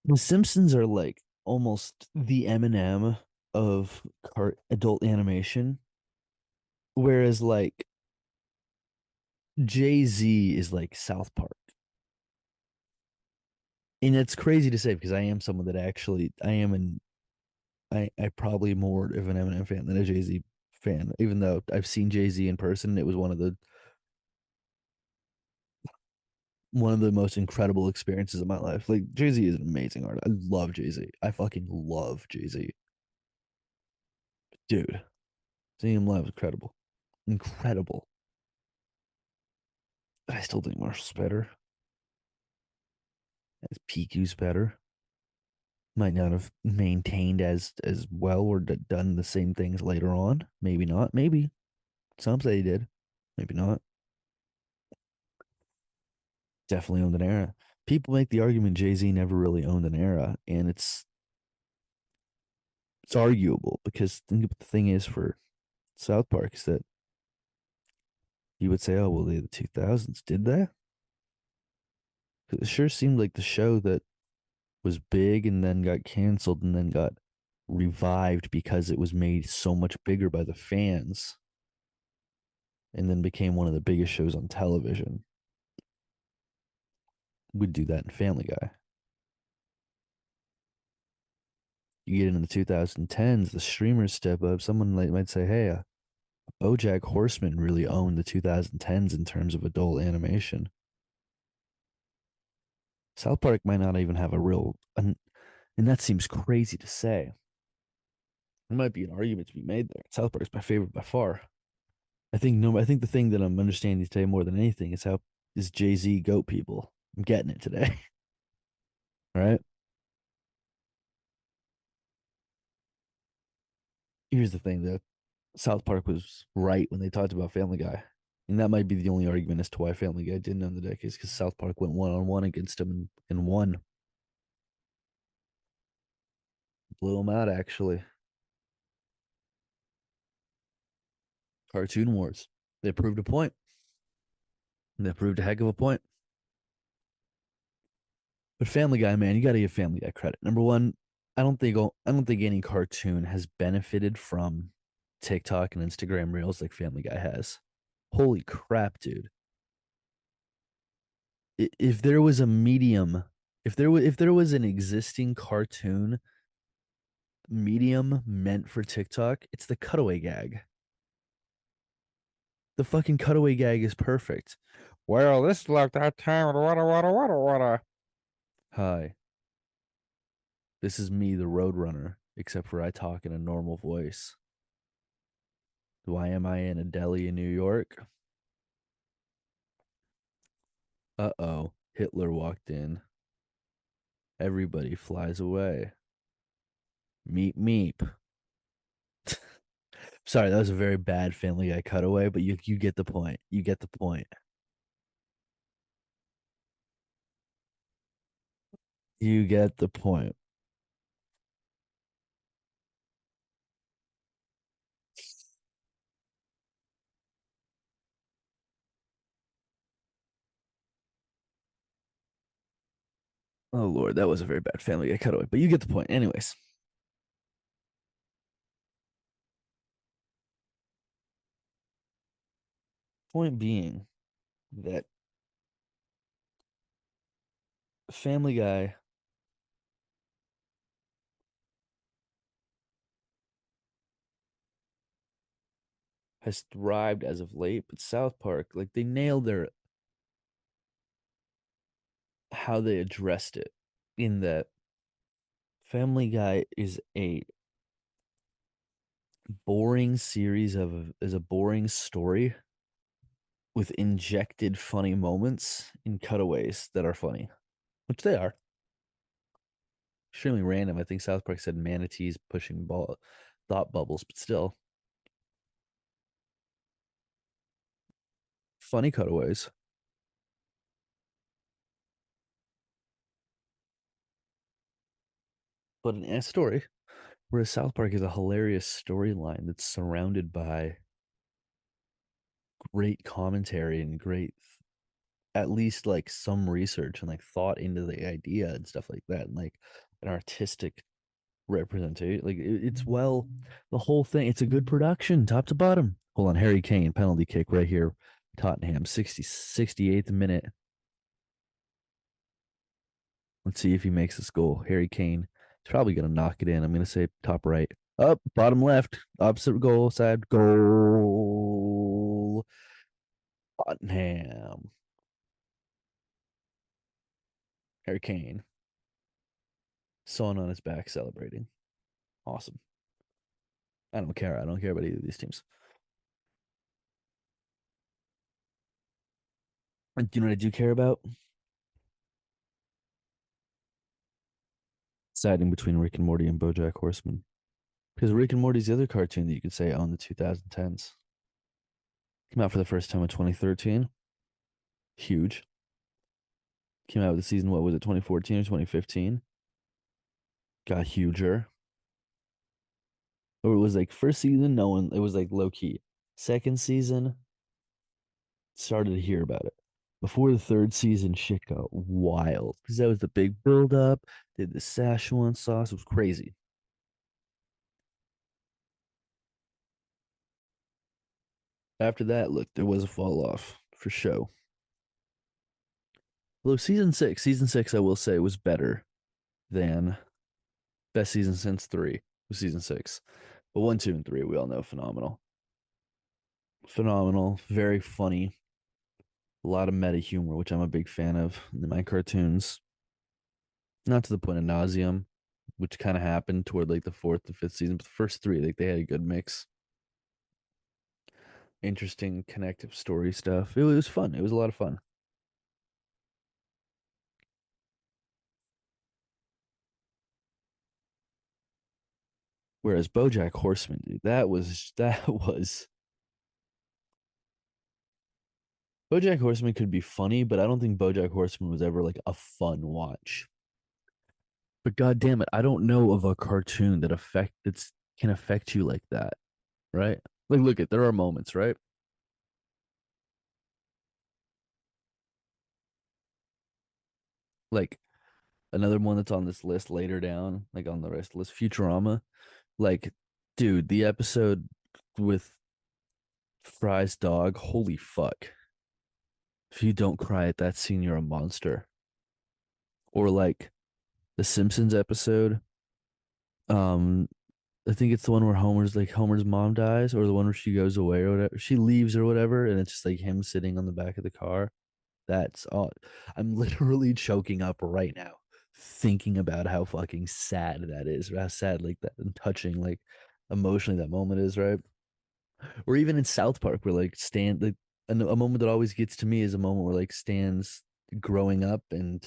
The Simpsons are like almost the Eminem of adult animation, whereas like Jay Z is like South Park. And it's crazy to say because I am someone that actually I am an I probably more of an Eminem fan than a Jay Z fan, even though I've seen Jay Z in person. It was one of the most incredible experiences of my life. Like Jay Z is an amazing artist. I love Jay Z. I fucking love Jay Z, dude. Seeing him live is incredible, incredible. But I still think Marshall's better. As PQ's better. Might not have maintained as well or done the same things later on. Maybe not. Maybe some say he did. Maybe not. Definitely owned an era. People make the argument Jay Z never really owned an era, and it's arguable because think the thing is for South Park is that you would say, oh well, the 2000s did that. It sure seemed like the show that was big and then got canceled and then got revived because it was made so much bigger by the fans and then became one of the biggest shows on television. Would do that in Family Guy. You get into the 2010s, the streamers step up. Someone might say, hey, BoJack Horseman really owned the 2010s in terms of adult animation. South Park might not even have a real, and that seems crazy to say. There might be an argument to be made there. South Park is my favorite by far. I think no, I think the thing that I'm understanding today more than anything is how is Jay Z goat people. I'm getting it today. Right? Here's the thing though. South Park was right when they talked about Family Guy. And that might be the only argument as to why Family Guy didn't own the decades because South Park went 1-on-one against him and won. Blew him out, actually. Cartoon Wars. They proved a point. They proved a heck of a point. But Family Guy, man, you got to give Family Guy credit. Number one, I don't think any cartoon has benefited from TikTok and Instagram Reels like Family Guy has. Holy crap, dude! If there was a medium, if there was an existing cartoon medium meant for TikTok, it's the cutaway gag. The fucking cutaway gag is perfect. Well, this like that time. What. Hi, this is me, the Roadrunner, except for I talk in a normal voice. Why am I in a deli in New York? Uh-oh, Hitler walked in. Everybody flies away. Meep meep. Sorry, that was a very bad Family Guy cutaway, but you get the point. You get the point. You get the point. Oh Lord, that was a very bad Family Guy cutaway, but you get the point. Anyways, point being that Family Guy has thrived as of late, but South Park, like they nailed their how they addressed it in that Family Guy is a boring story with injected funny moments in cutaways that are funny, which they are. Extremely random. I think South Park said manatees pushing thought bubbles, but still funny cutaways. But an S story, whereas South Park is a hilarious storyline that's surrounded by great commentary and great, at least like some research and like thought into the idea and stuff like that, and like an artistic representation. Like it's well, the whole thing. It's a good production, top to bottom. Hold on, Harry Kane penalty kick right here, Tottenham 68th minute. Let's see if he makes this goal. Harry Kane. He's probably gonna knock it in. I'm gonna say top right. Up, bottom left, opposite goal side, goal. Tottenham. Harry Kane. Son on his back celebrating. Awesome. I don't care. I don't care about either of these teams. And do you know what I do care about? Siding between Rick and Morty and BoJack Horseman. Because Rick and Morty's the other cartoon that you could say owned the 2010s. Came out for the first time in 2013. Huge. Came out with the season, what was it, 2014 or 2015? Got huger. Or it was like first season, no one, it was like low key. Second season, started to hear about it. Before the third season, shit got wild because that was the big build up. Did the Szechuan sauce, it was crazy. After that, look, there was a fall off for show. Although season six, I will say, was better than best season since three was season six. But one, two, and three, we all know phenomenal. Phenomenal, very funny, a lot of meta humor, which I'm a big fan of in my cartoons. Not to the point of nauseum, which kind of happened toward like the fourth and fifth season, but the first three, like they had a good mix. Interesting connective story stuff. It was fun. It was a lot of fun. Whereas BoJack Horseman, dude, that was BoJack Horseman could be funny, but I don't think BoJack Horseman was ever like a fun watch. But god damn it, I don't know of a cartoon that's can affect you like that, right? Like look at there are moments, right? Like another one that's on this list later down, like on the rest list, Futurama. Like, dude, the episode with Fry's dog, holy fuck. If you don't cry at that scene, you're a monster. Or like the Simpsons episode. Um, I think it's the one where Homer's mom dies, or the one where she goes away or whatever. She leaves or whatever, and it's just like him sitting on the back of the car. That's all. I'm literally choking up right now thinking about how fucking sad that is, or how sad like that and touching like emotionally that moment is, right? Or even in South Park, where like a moment that always gets to me is a moment where like Stan's growing up and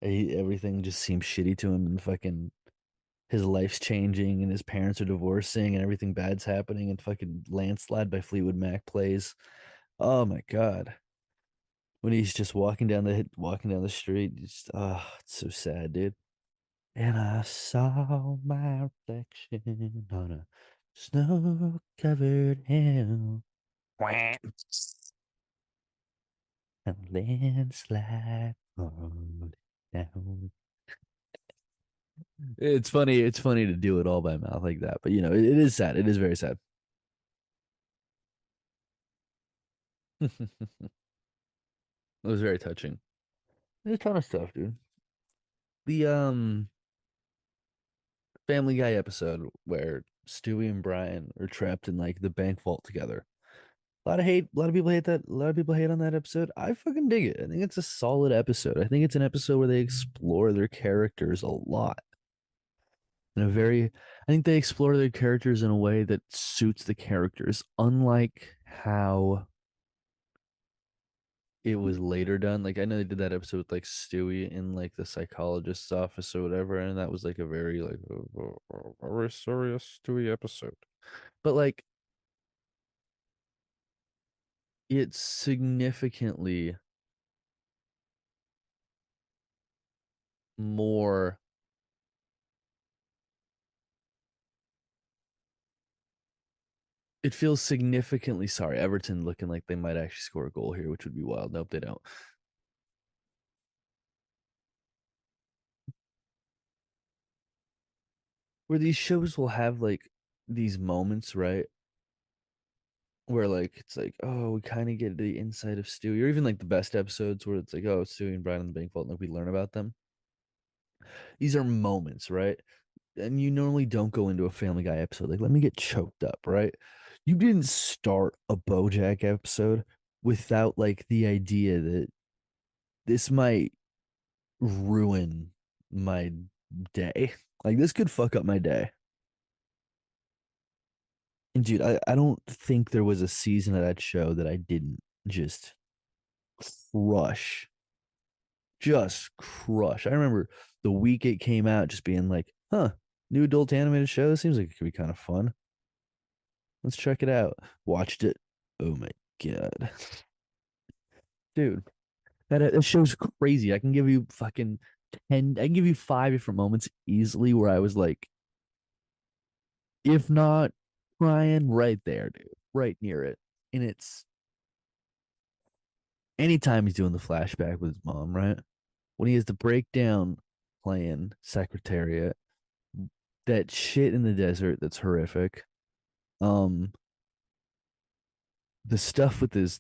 everything just seems shitty to him and fucking his life's changing and his parents are divorcing and everything bad's happening and fucking Landslide by Fleetwood Mac plays. Oh my god. When he's just walking down the street, just it's so sad, dude. And I saw my reflection on a snow-covered hill. A landslide. Down. It's funny. It's funny to do it all by mouth like that, but it is sad. It is very sad. It was very touching. There's a ton of stuff, dude. The Family Guy episode where Stewie and Brian are trapped in like the bank vault together. A lot of hate. A lot of people hate that. A lot of people hate on that episode. I fucking dig it. I think it's a solid episode. I think it's an episode where they explore their characters a lot. In a very, I think they explore their characters in a way that suits the characters, unlike how it was later done. Like I know they did that episode with like Stewie in like the psychologist's office or whatever, and that was like a very like very serious Stewie episode. But like it's significantly more. It feels significantly sorry. Everton looking like they might actually score a goal here, which would be wild. Nope, they don't. Where these shows will have like these moments, right? Where like it's like, oh, we kind of get the inside of Stewie, or even like the best episodes where it's like, oh, Stewie and Brian on the bank vault, and like we learn about them. These are moments, right? And you normally don't go into a Family Guy episode like, let me get choked up, right? You didn't start a BoJack episode without like the idea that this might ruin my day. Like this could fuck up my day. And dude, I don't think there was a season of that show that I didn't just crush. Just crush. I remember the week it came out just being like, huh, new adult animated show. This seems like it could be kind of fun. Let's check it out. Watched it. Oh my god. Dude, that show's crazy. I can give you fucking 10, I can give you five different moments easily where I was like, if not crying right there, dude, right near it. And it's anytime he's doing the flashback with his mom, right? When he has the breakdown playing Secretariat, that shit in the desert that's horrific. Um, the stuff with his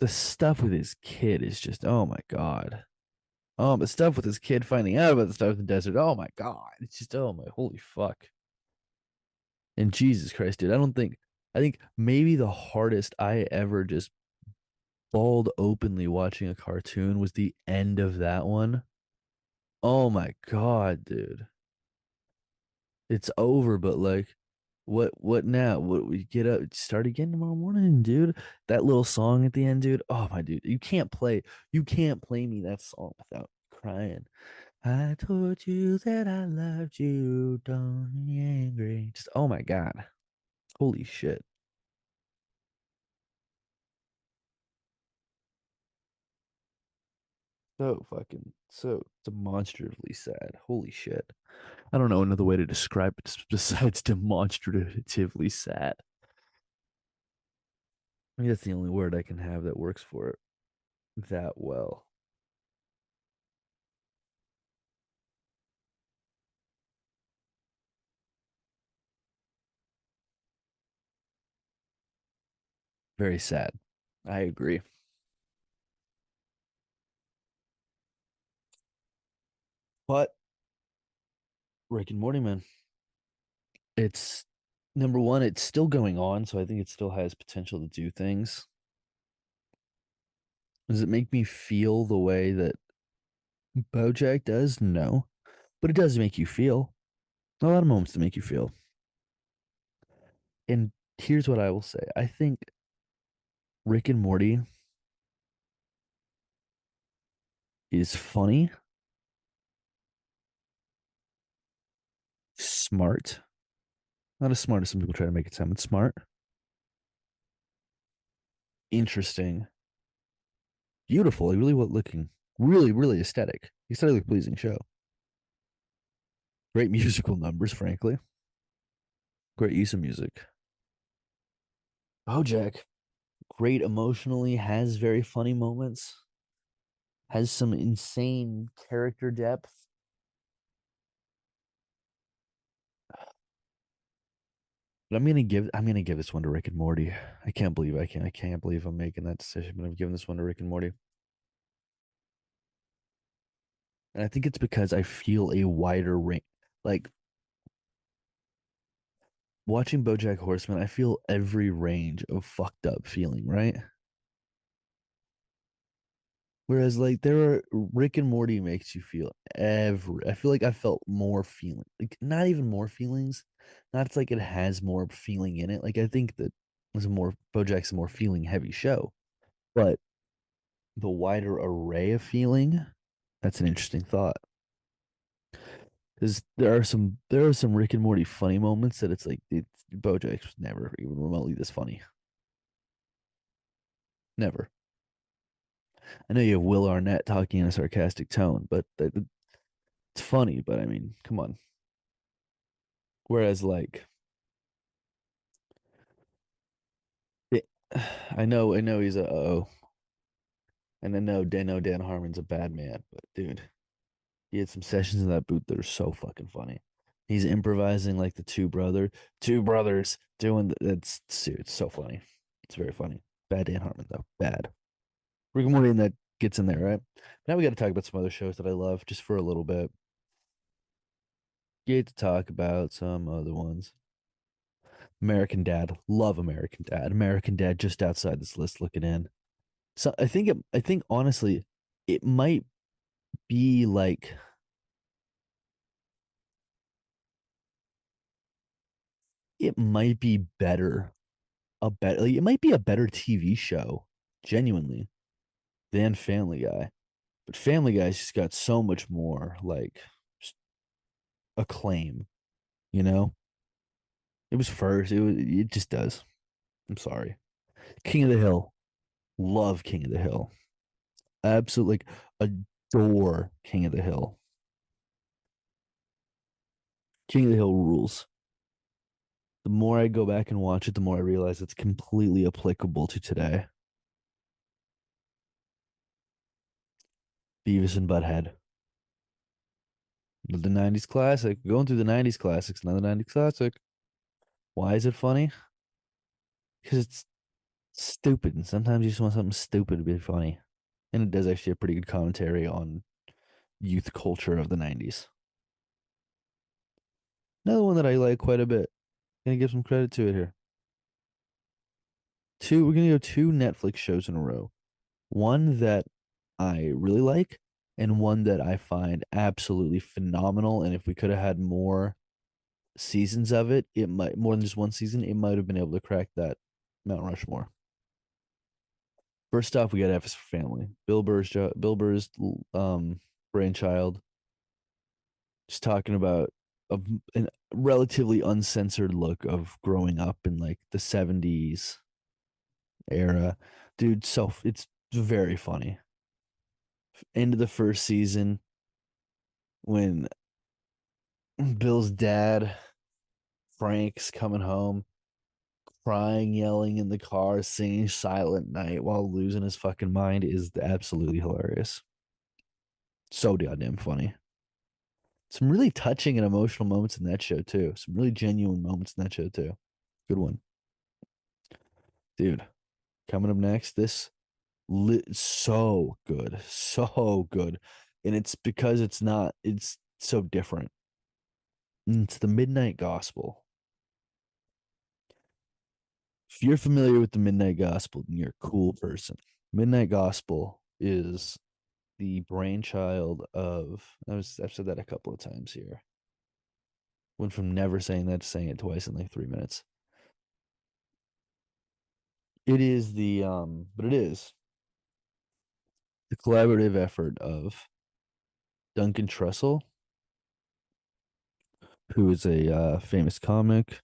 the stuff with his kid is just oh my god. The stuff with his kid finding out about the stuff in the desert. Oh my god, it's just oh my holy fuck. And Jesus Christ, dude, I think maybe the hardest I ever just bawled openly watching a cartoon was the end of that one. Oh my god, dude. It's over, but like what now? What we get up start again tomorrow morning, dude. That little song at the end, dude. Oh my dude. You can't play me that song without crying. I told you that I loved you, don't be angry. Just oh my god. Holy shit. So fucking so demonstratively sad. Holy shit. I don't know another way to describe it besides demonstratively sad. I mean, that's the only word I can have that works for it that well. Very sad. I agree. But Rick and Morty, man, it's number one, it's still going on, so I think it still has potential to do things. Does it make me feel the way that Bojack does? No. But it does make you feel. A lot of moments to make you feel. And here's what I will say. I think Rick and Morty is funny, smart. Not as smart as some people try to make it sound, but smart, interesting, beautiful, like really what looking, really, really aesthetically pleasing show. Great musical numbers, frankly. Great use of music. Bojack, great emotionally, has very funny moments. has some insane character depth. But I'm gonna give this one to Rick and Morty. I can't believe I'm making that decision, but I'm giving this one to Rick and Morty. And I think it's because I feel a wider range. Like watching BoJack Horseman, I feel every range of fucked up feeling, right? Whereas like there are Rick and Morty makes you feel every I feel like I felt more feeling. Like not even more feelings. Not it's like it has more feeling in it. Like I think that it's a more BoJack's a more feeling heavy show. But the wider array of feeling, that's an interesting thought. Because there are some Rick and Morty funny moments that it's like BoJack's never even remotely this funny. Never. I know you have Will Arnett talking in a sarcastic tone, but it's funny. But I mean, come on. Whereas like, it, I know he's and I know Dan Harmon's a bad man, but dude, he had some sessions in that booth that are so fucking funny. He's improvising like the two brothers doing that's dude, it's so funny. It's very funny. Bad Dan Harmon though, bad. Rick and Morty and that gets in there, right? Now we got to talk about some other shows that I love just for a little bit. Get to talk about some other ones. American Dad, love American Dad. American Dad just outside this list looking in. So I think honestly, it might be like it might be better like, it might be a better TV show, genuinely, than Family Guy. But Family Guy's just got so much more like acclaim, you know? It was first. It just does. I'm sorry. King of the Hill. Love King of the Hill. Absolutely like adore King of the Hill. King of the Hill rules. The more I go back and watch it, the more I realize it's completely applicable to today. Beavis and Butthead. The 90s classic. Going through the 90s classics, another 90s classic. Why is it funny? Because it's stupid. And sometimes you just want something stupid to be funny. And it does actually a pretty good commentary on youth culture of the 90s. Another one that I like quite a bit. Gonna give some credit to it here. We're gonna go two Netflix shows in a row. One that I really like, and one that I find absolutely phenomenal. And if we could have had more seasons of it, it might more than just one season, it might have been able to crack that Mount Rushmore. First off, we got F is for Family. Bill Burr's brainchild, just talking about a relatively uncensored look of growing up in like the 70s era. Dude, so it's very funny. End of the first season when Bill's dad, Frank's coming home, crying, yelling in the car, singing Silent Night while losing his fucking mind is absolutely hilarious. So goddamn funny. Some really touching and emotional moments in that show too. Some really genuine moments in that show too. Good one, dude. Coming up next, so good, so good, and it's because it's not. It's so different. It's the Midnight Gospel. If you're familiar with the Midnight Gospel, then you're a cool person. Midnight Gospel is the brainchild of I've said that a couple of times here. Went from never saying that to saying it twice in like 3 minutes. It is but it is the collaborative effort of Duncan Trussell, who is a famous comic.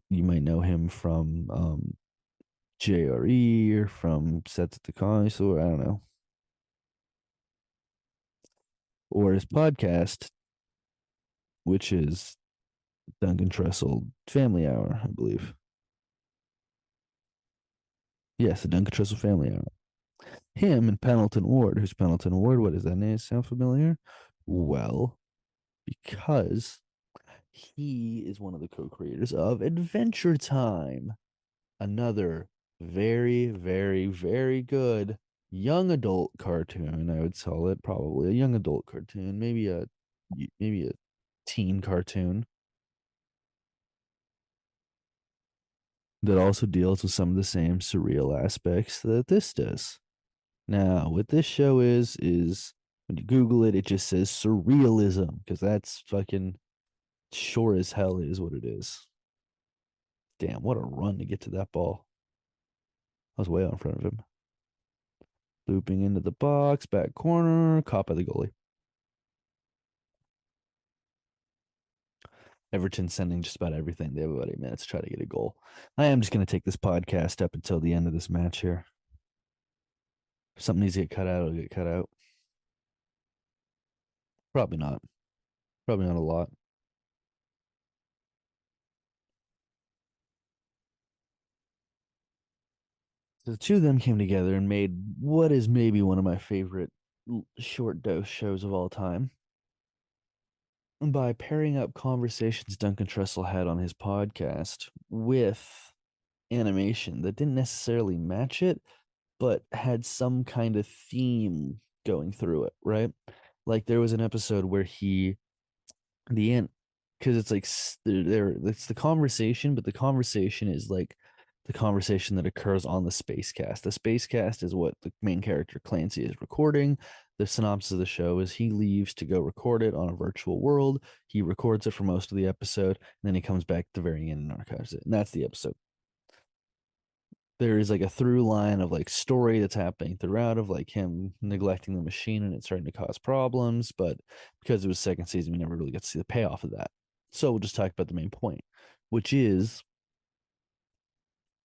You might know him from JRE or from Sets at the Comedy Store. I don't know, or his podcast, which is Duncan Trussell Family Hour, I believe. Yes, the Duncan Trussell Family Hour. Him and Pendleton Ward. Who's Pendleton Ward? What is that name? Sound familiar? Well, because he is one of the co-creators of Adventure Time, another very, very, very good young adult cartoon. I would call it probably a young adult cartoon, maybe a teen cartoon that also deals with some of the same surreal aspects that this does. Now, what this show is when you Google it, it just says surrealism because that's fucking sure as hell is what it is. Damn, what a run to get to that ball. I was way out in front of him. Looping into the box, back corner, caught by the goalie. Everton sending just about everything. They have about 8 minutes to try to get a goal. I am just going to take this podcast up until the end of this match here. If something needs to get cut out, it'll get cut out. Probably not. Probably not a lot. So the two of them came together and made what is maybe one of my favorite short dose shows of all time. And by pairing up conversations Duncan Trussell had on his podcast with animation that didn't necessarily match it, but had some kind of theme going through it, right? Like there was an episode where the end, because it's like it's the conversation, but the conversation is like the conversation that occurs on the space cast. The space cast is what the main character Clancy is recording. The synopsis of the show is he leaves to go record it on a virtual world. He records it for most of the episode, and then he comes back at the very end and archives it. And that's the episode. There is like a through line of like story that's happening throughout of like him neglecting the machine and it's starting to cause problems. But because it was second season, we never really get to see the payoff of that. So we'll just talk about the main point, which is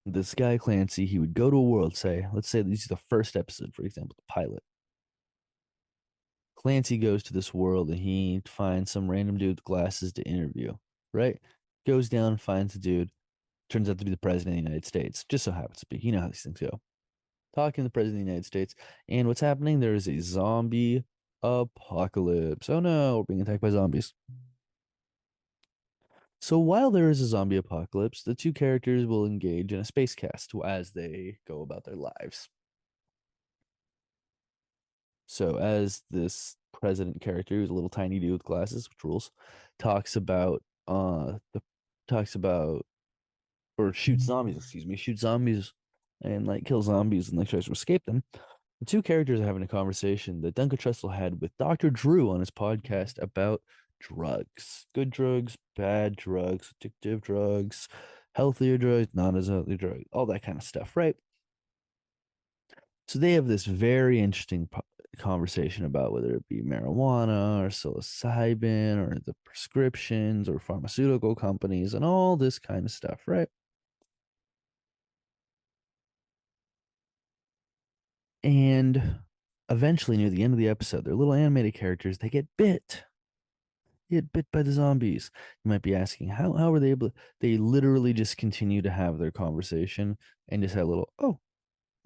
this guy Clancy, he would go to a world, say, let's say this is the first episode, for example, the pilot. Clancy goes to this world and he finds some random dude with glasses to interview, right? Goes down, finds the dude, turns out to be the president of the United States. Just so happens to be. You know how these things go. Talking to the president of the United States. And what's happening? There is a zombie apocalypse. Oh no, we're being attacked by zombies. So while there is a zombie apocalypse, the two characters will engage in a space cast as they go about their lives. So as this president character, who's a little tiny dude with glasses, which rules, talks about the talks about or shoots zombies, excuse me, shoots zombies and like kills zombies and like tries to escape them. The two characters are having a conversation that Duncan Trussell had with Dr. Drew on his podcast about drugs. Good drugs, bad drugs, addictive drugs, healthier drugs, not as healthy drugs, all that kind of stuff, right? So they have this very interesting conversation about whether it be marijuana or psilocybin or the prescriptions or pharmaceutical companies and all this kind of stuff, right? And eventually, near the end of the episode, they're little animated characters. They get bit. They get bit by the zombies. You might be asking, how were they able to? They literally just continue to have their conversation and just have little, oh,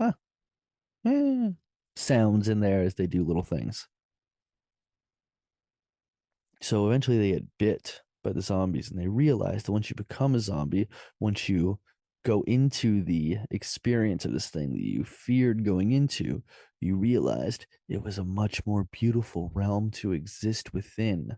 ah, eh, sounds in there as they do little things. So eventually they get bit by the zombies and they realize that once you become a zombie, once you go into the experience of this thing that you feared going into, you realized it was a much more beautiful realm to exist within,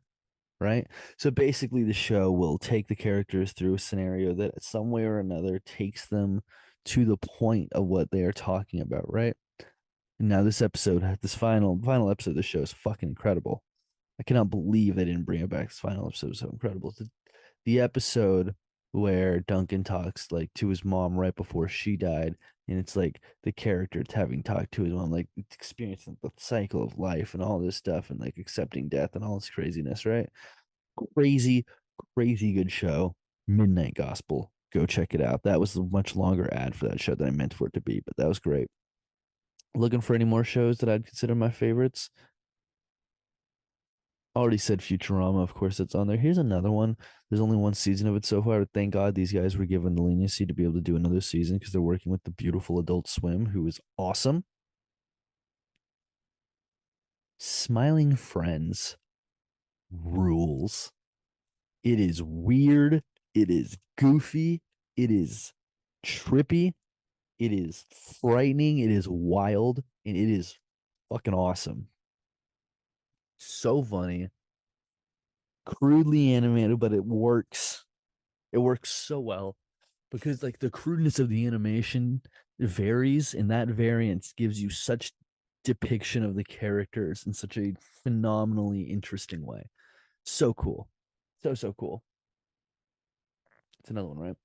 right? So basically, the show will take the characters through a scenario that some way or another takes them to the point of what they are talking about, right? And now this episode, this final episode of the show is fucking incredible. I cannot believe they didn't bring it back. This final episode was so incredible. The episode where Duncan talks like to his mom right before she died, and it's like the character having talked to his mom, like experiencing the cycle of life and all this stuff, and like accepting death and all this craziness, right? Crazy, crazy good show. Midnight Gospel. Go check it out. That was a much longer ad for that show than I meant for it to be, but that was great. Looking for any more shows that I'd consider my favorites? Already said Futurama, of course, it's on there. Here's another one. There's only one season of it so far. Thank God these guys were given the leniency to be able to do another season because they're working with the beautiful Adult Swim, who is awesome. Smiling Friends rules. It is weird. It is goofy. It is trippy. It is frightening. It is wild. And it is fucking awesome. So funny. Crudely animated, but it works. It works so well because like the crudeness of the animation varies, and that variance gives you such depiction of the characters in such a phenomenally interesting way. So cool. So cool. It's another one, right?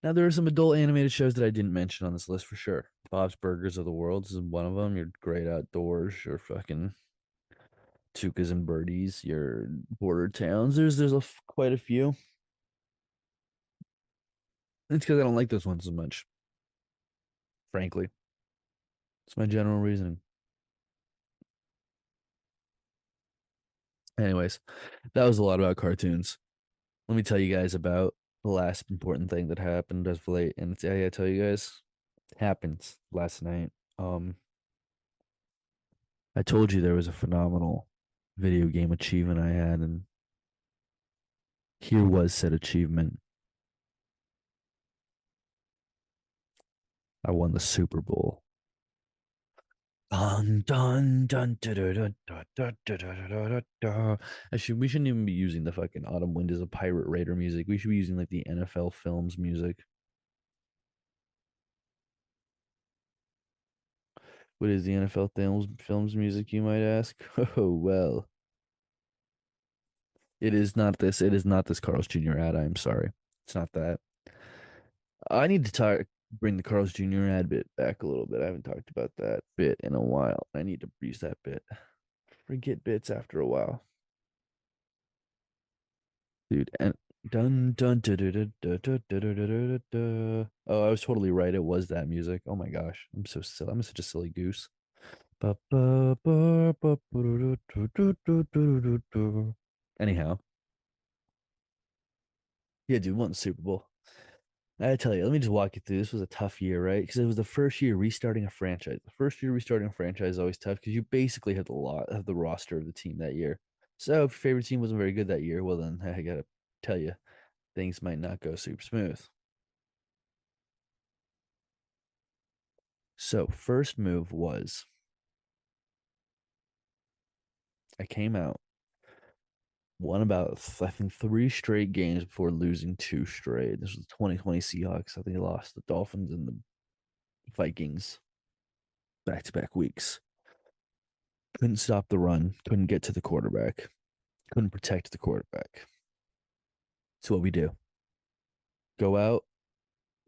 Now there are some adult animated shows that I didn't mention on this list for sure. Bob's Burgers of the World is one of them. Your Great Outdoors, your fucking Tukas and Birdies, your Border Towns. There's quite a few. It's because I don't like those ones as much. Frankly, it's my general reasoning. Anyways, that was a lot about cartoons. Let me tell you guys about the last important thing that happened as of late, and it's, I tell you guys, it happened last night. I told you there was a phenomenal video game achievement I had, and here was said achievement. I won the Super Bowl. Dun dun dun dun dun dun dun dun dun dun dun. Actually, we shouldn't even be using the fucking Autumn Wind as a Pirate Raider music. We should be using like the NFL Films music. What is the NFL films music, you might ask? Oh well, it is not this. It is not this Carl's Jr. ad. I am sorry. It's not that. I need to bring the Carl's Jr. ad bit back a little bit. I haven't talked about that bit in a while. I need to use that bit. Forget bits after a while, dude. And dun dun dun dun dun dun dun dun dun dun. Oh, I was totally right. It was that music. Oh my gosh, I'm so silly. I'm such a silly goose. Anyhow, yeah, dude, won the Super Bowl. I tell you, let me just walk you through. This was a tough year, right? Because it was the first year restarting a franchise. The first year restarting a franchise is always tough because you basically had the lot of the roster of the team that year. So if your favorite team wasn't very good that year, well then I gotta tell you, things might not go super smooth. So first move was I came out, won about I think 3 straight games before losing 2 straight. This was the 2020 Seahawks. I think they lost the Dolphins and the Vikings back to back weeks. Couldn't stop the run, couldn't get to the quarterback, couldn't protect the quarterback. So what we do? Go out,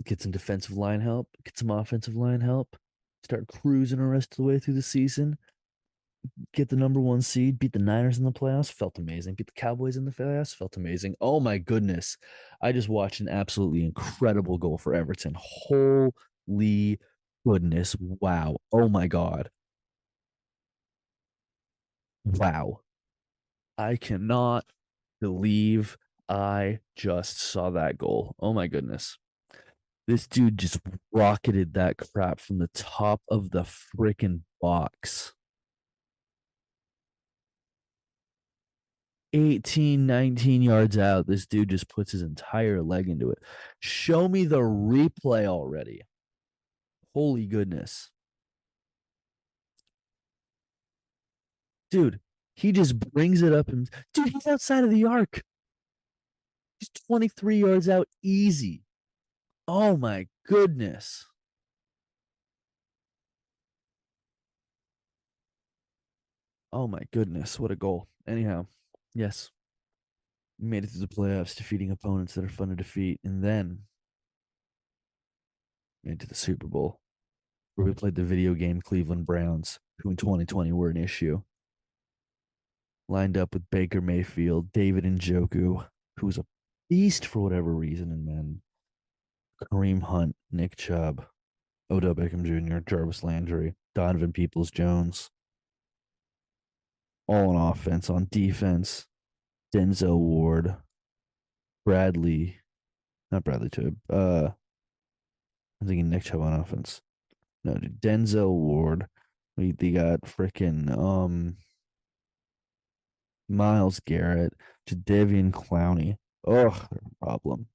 get some defensive line help, get some offensive line help, start cruising the rest of the way through the season, get the number 1 seed, beat the Niners in the playoffs, felt amazing. Beat the Cowboys in the playoffs, felt amazing. Oh my goodness. I just watched an absolutely incredible goal for Everton. Holy goodness. Wow. Oh my God. Wow. I cannot believe I just saw that goal. Oh my goodness. This dude just rocketed that crap from the top of the freaking box. 18, 19 yards out. This dude just puts his entire leg into it. Show me the replay already. Holy goodness. Dude, he just brings it up and dude, he's outside of the arc. He's 23 yards out easy. Oh my goodness. Oh my goodness. What a goal. Anyhow, yes, we made it to the playoffs, defeating opponents that are fun to defeat, and then made it to the Super Bowl, where we played the video game Cleveland Browns, who in 2020 were an issue. Lined up with Baker Mayfield, David Njoku, who was a beast for whatever reason, and then Kareem Hunt, Nick Chubb, Odell Beckham Jr., Jarvis Landry, Donovan Peoples Jones, all on offense. On defense, Denzel Ward, Bradley, not Bradley Chubb. I'm thinking Nick Chubb on offense. No, dude, Denzel Ward. They got freaking Miles Garrett, Jadeveon Clowney. Oh, they're a problem.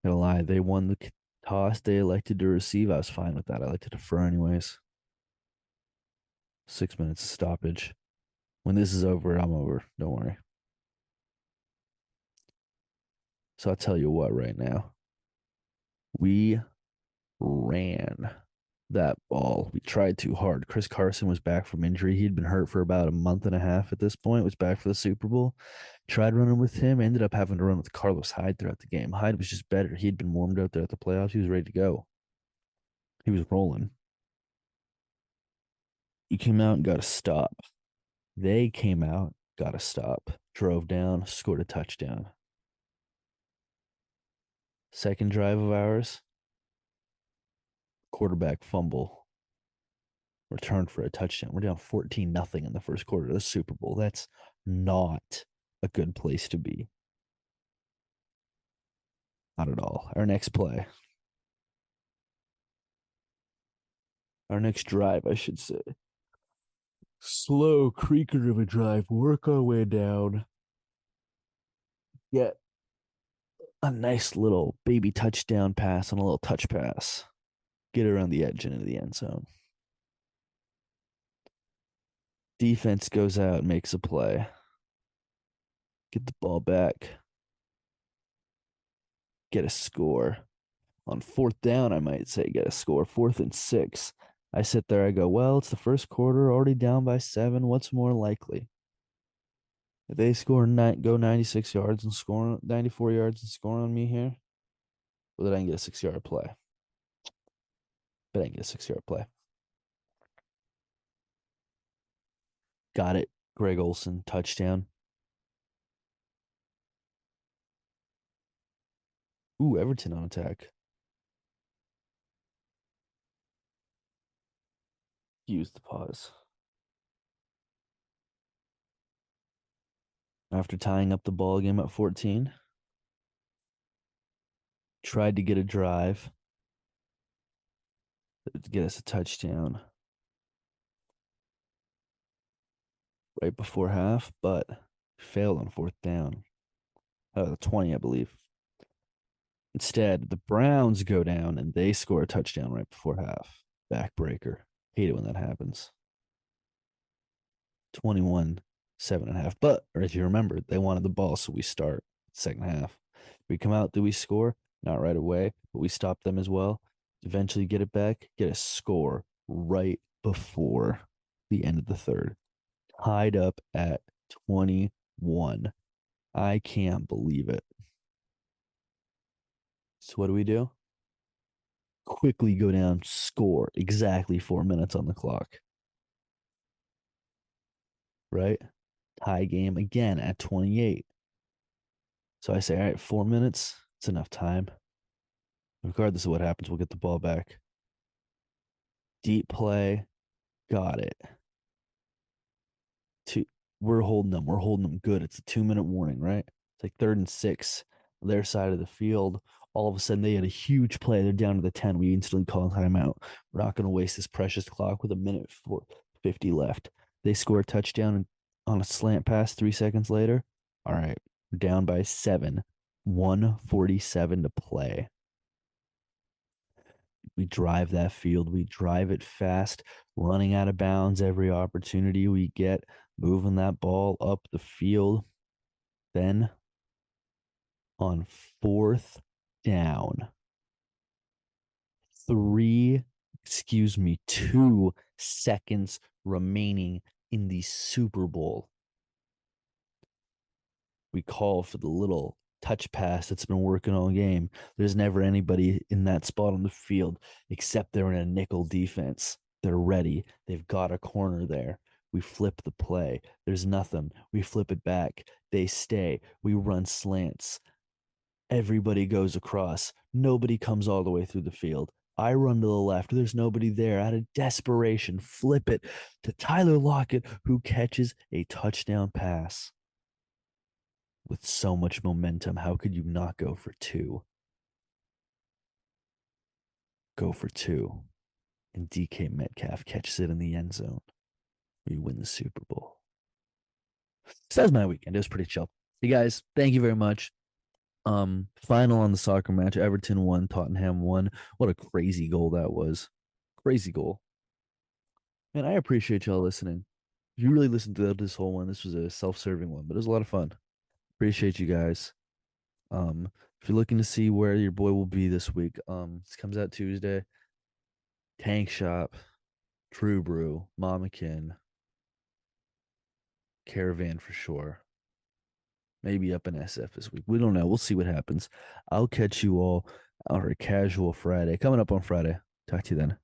Gonna lie, they won the toss. They elected to receive. I was fine with that. I like to defer anyways. 6 minutes of stoppage. When this is over, I'm over. Don't worry. So I'll tell you what right now. We ran that ball. We tried too hard. Chris Carson was back from injury. He'd been hurt for about a month and a half at this point, was back for the Super Bowl. Tried running with him, ended up having to run with Carlos Hyde throughout the game. Hyde was just better. He'd been warmed out there at the playoffs. He was ready to go. He was rolling. He came out and got a stop. They came out, got a stop, drove down, scored a touchdown. Second drive of ours, quarterback fumble, return for a touchdown. We're down 14-0 in the first quarter of the Super Bowl. That's not a good place to be. Not at all. Our next play. Our next drive, I should say. Slow creaker of a drive. Work our way down. Get a nice little baby touchdown pass and a little touch pass. Get around the edge and into the end zone. Defense goes out and makes a play. Get the ball back. Get a score. On fourth down, I might say get a score. 4th and 6. I sit there, I go, well, it's the first quarter, already down by 7. What's more likely? If they go 96 yards and score 94 yards and score on me here, or did I get a 6-yard play? But I can get a 6-yard play. Got it. Greg Olson, touchdown. Ooh, Everton on attack. Use the pause. After tying up the ball game at 14, tried to get a drive to get us a touchdown right before half, but failed on fourth down. 20, I believe. Instead, the Browns go down and they score a touchdown right before half. Backbreaker. Hate it when that happens. 21, 7.5. But, or if you remember, they wanted the ball, so we start second half. We come out, do we score? Not right away, but we stop them as well. Eventually get it back, get a score right before the end of the third. Tied up at 21. I can't believe it. So what do? Quickly go down, score exactly 4 minutes on the clock. Right? Tie game again at 28. So I say, all right, 4 minutes, it's enough time. Regardless of what happens, we'll get the ball back. Deep play, got it. Two, we're holding them. We're holding them good. It's a 2-minute warning, right? It's like 3rd and 6, their side of the field. All of a sudden, they had a huge play. They're down to the 10. We instantly call timeout. We're not going to waste this precious clock with a minute 50 left. They score a touchdown on a slant pass 3 seconds later. All right, we're down by 7. 147 to play. We drive that field. We drive it fast, running out of bounds every opportunity we get, moving that ball up the field. Then on fourth down, 2 seconds remaining in the Super Bowl. We call for the little touch pass that's been working all game. There's never anybody in that spot on the field except they're in a nickel defense. They're ready. They've got a corner there. We flip the play. There's nothing. We flip it back. They stay. We run slants. Everybody goes across. Nobody comes all the way through the field. I run to the left. There's nobody there. Out of desperation, flip it to Tyler Lockett, who catches a touchdown pass. With so much momentum, how could you not go for 2? Go for 2. And DK Metcalf catches it in the end zone. We win the Super Bowl. So that was my weekend. It was pretty chill. You guys, thank you very much. Final on the soccer match. Everton won, Tottenham won. What a crazy goal that was. Crazy goal. Man, I appreciate y'all listening. If you really listened to this whole one, this was a self-serving one, but it was a lot of fun. Appreciate you guys. Um, if you're looking to see where your boy will be this week, this comes out Tuesday. Tank Shop, True Brew, Mamakin, Caravan for sure. Maybe up in SF this week. We don't know. We'll see what happens. I'll catch you all on a casual Friday. Coming up on Friday. Talk to you then.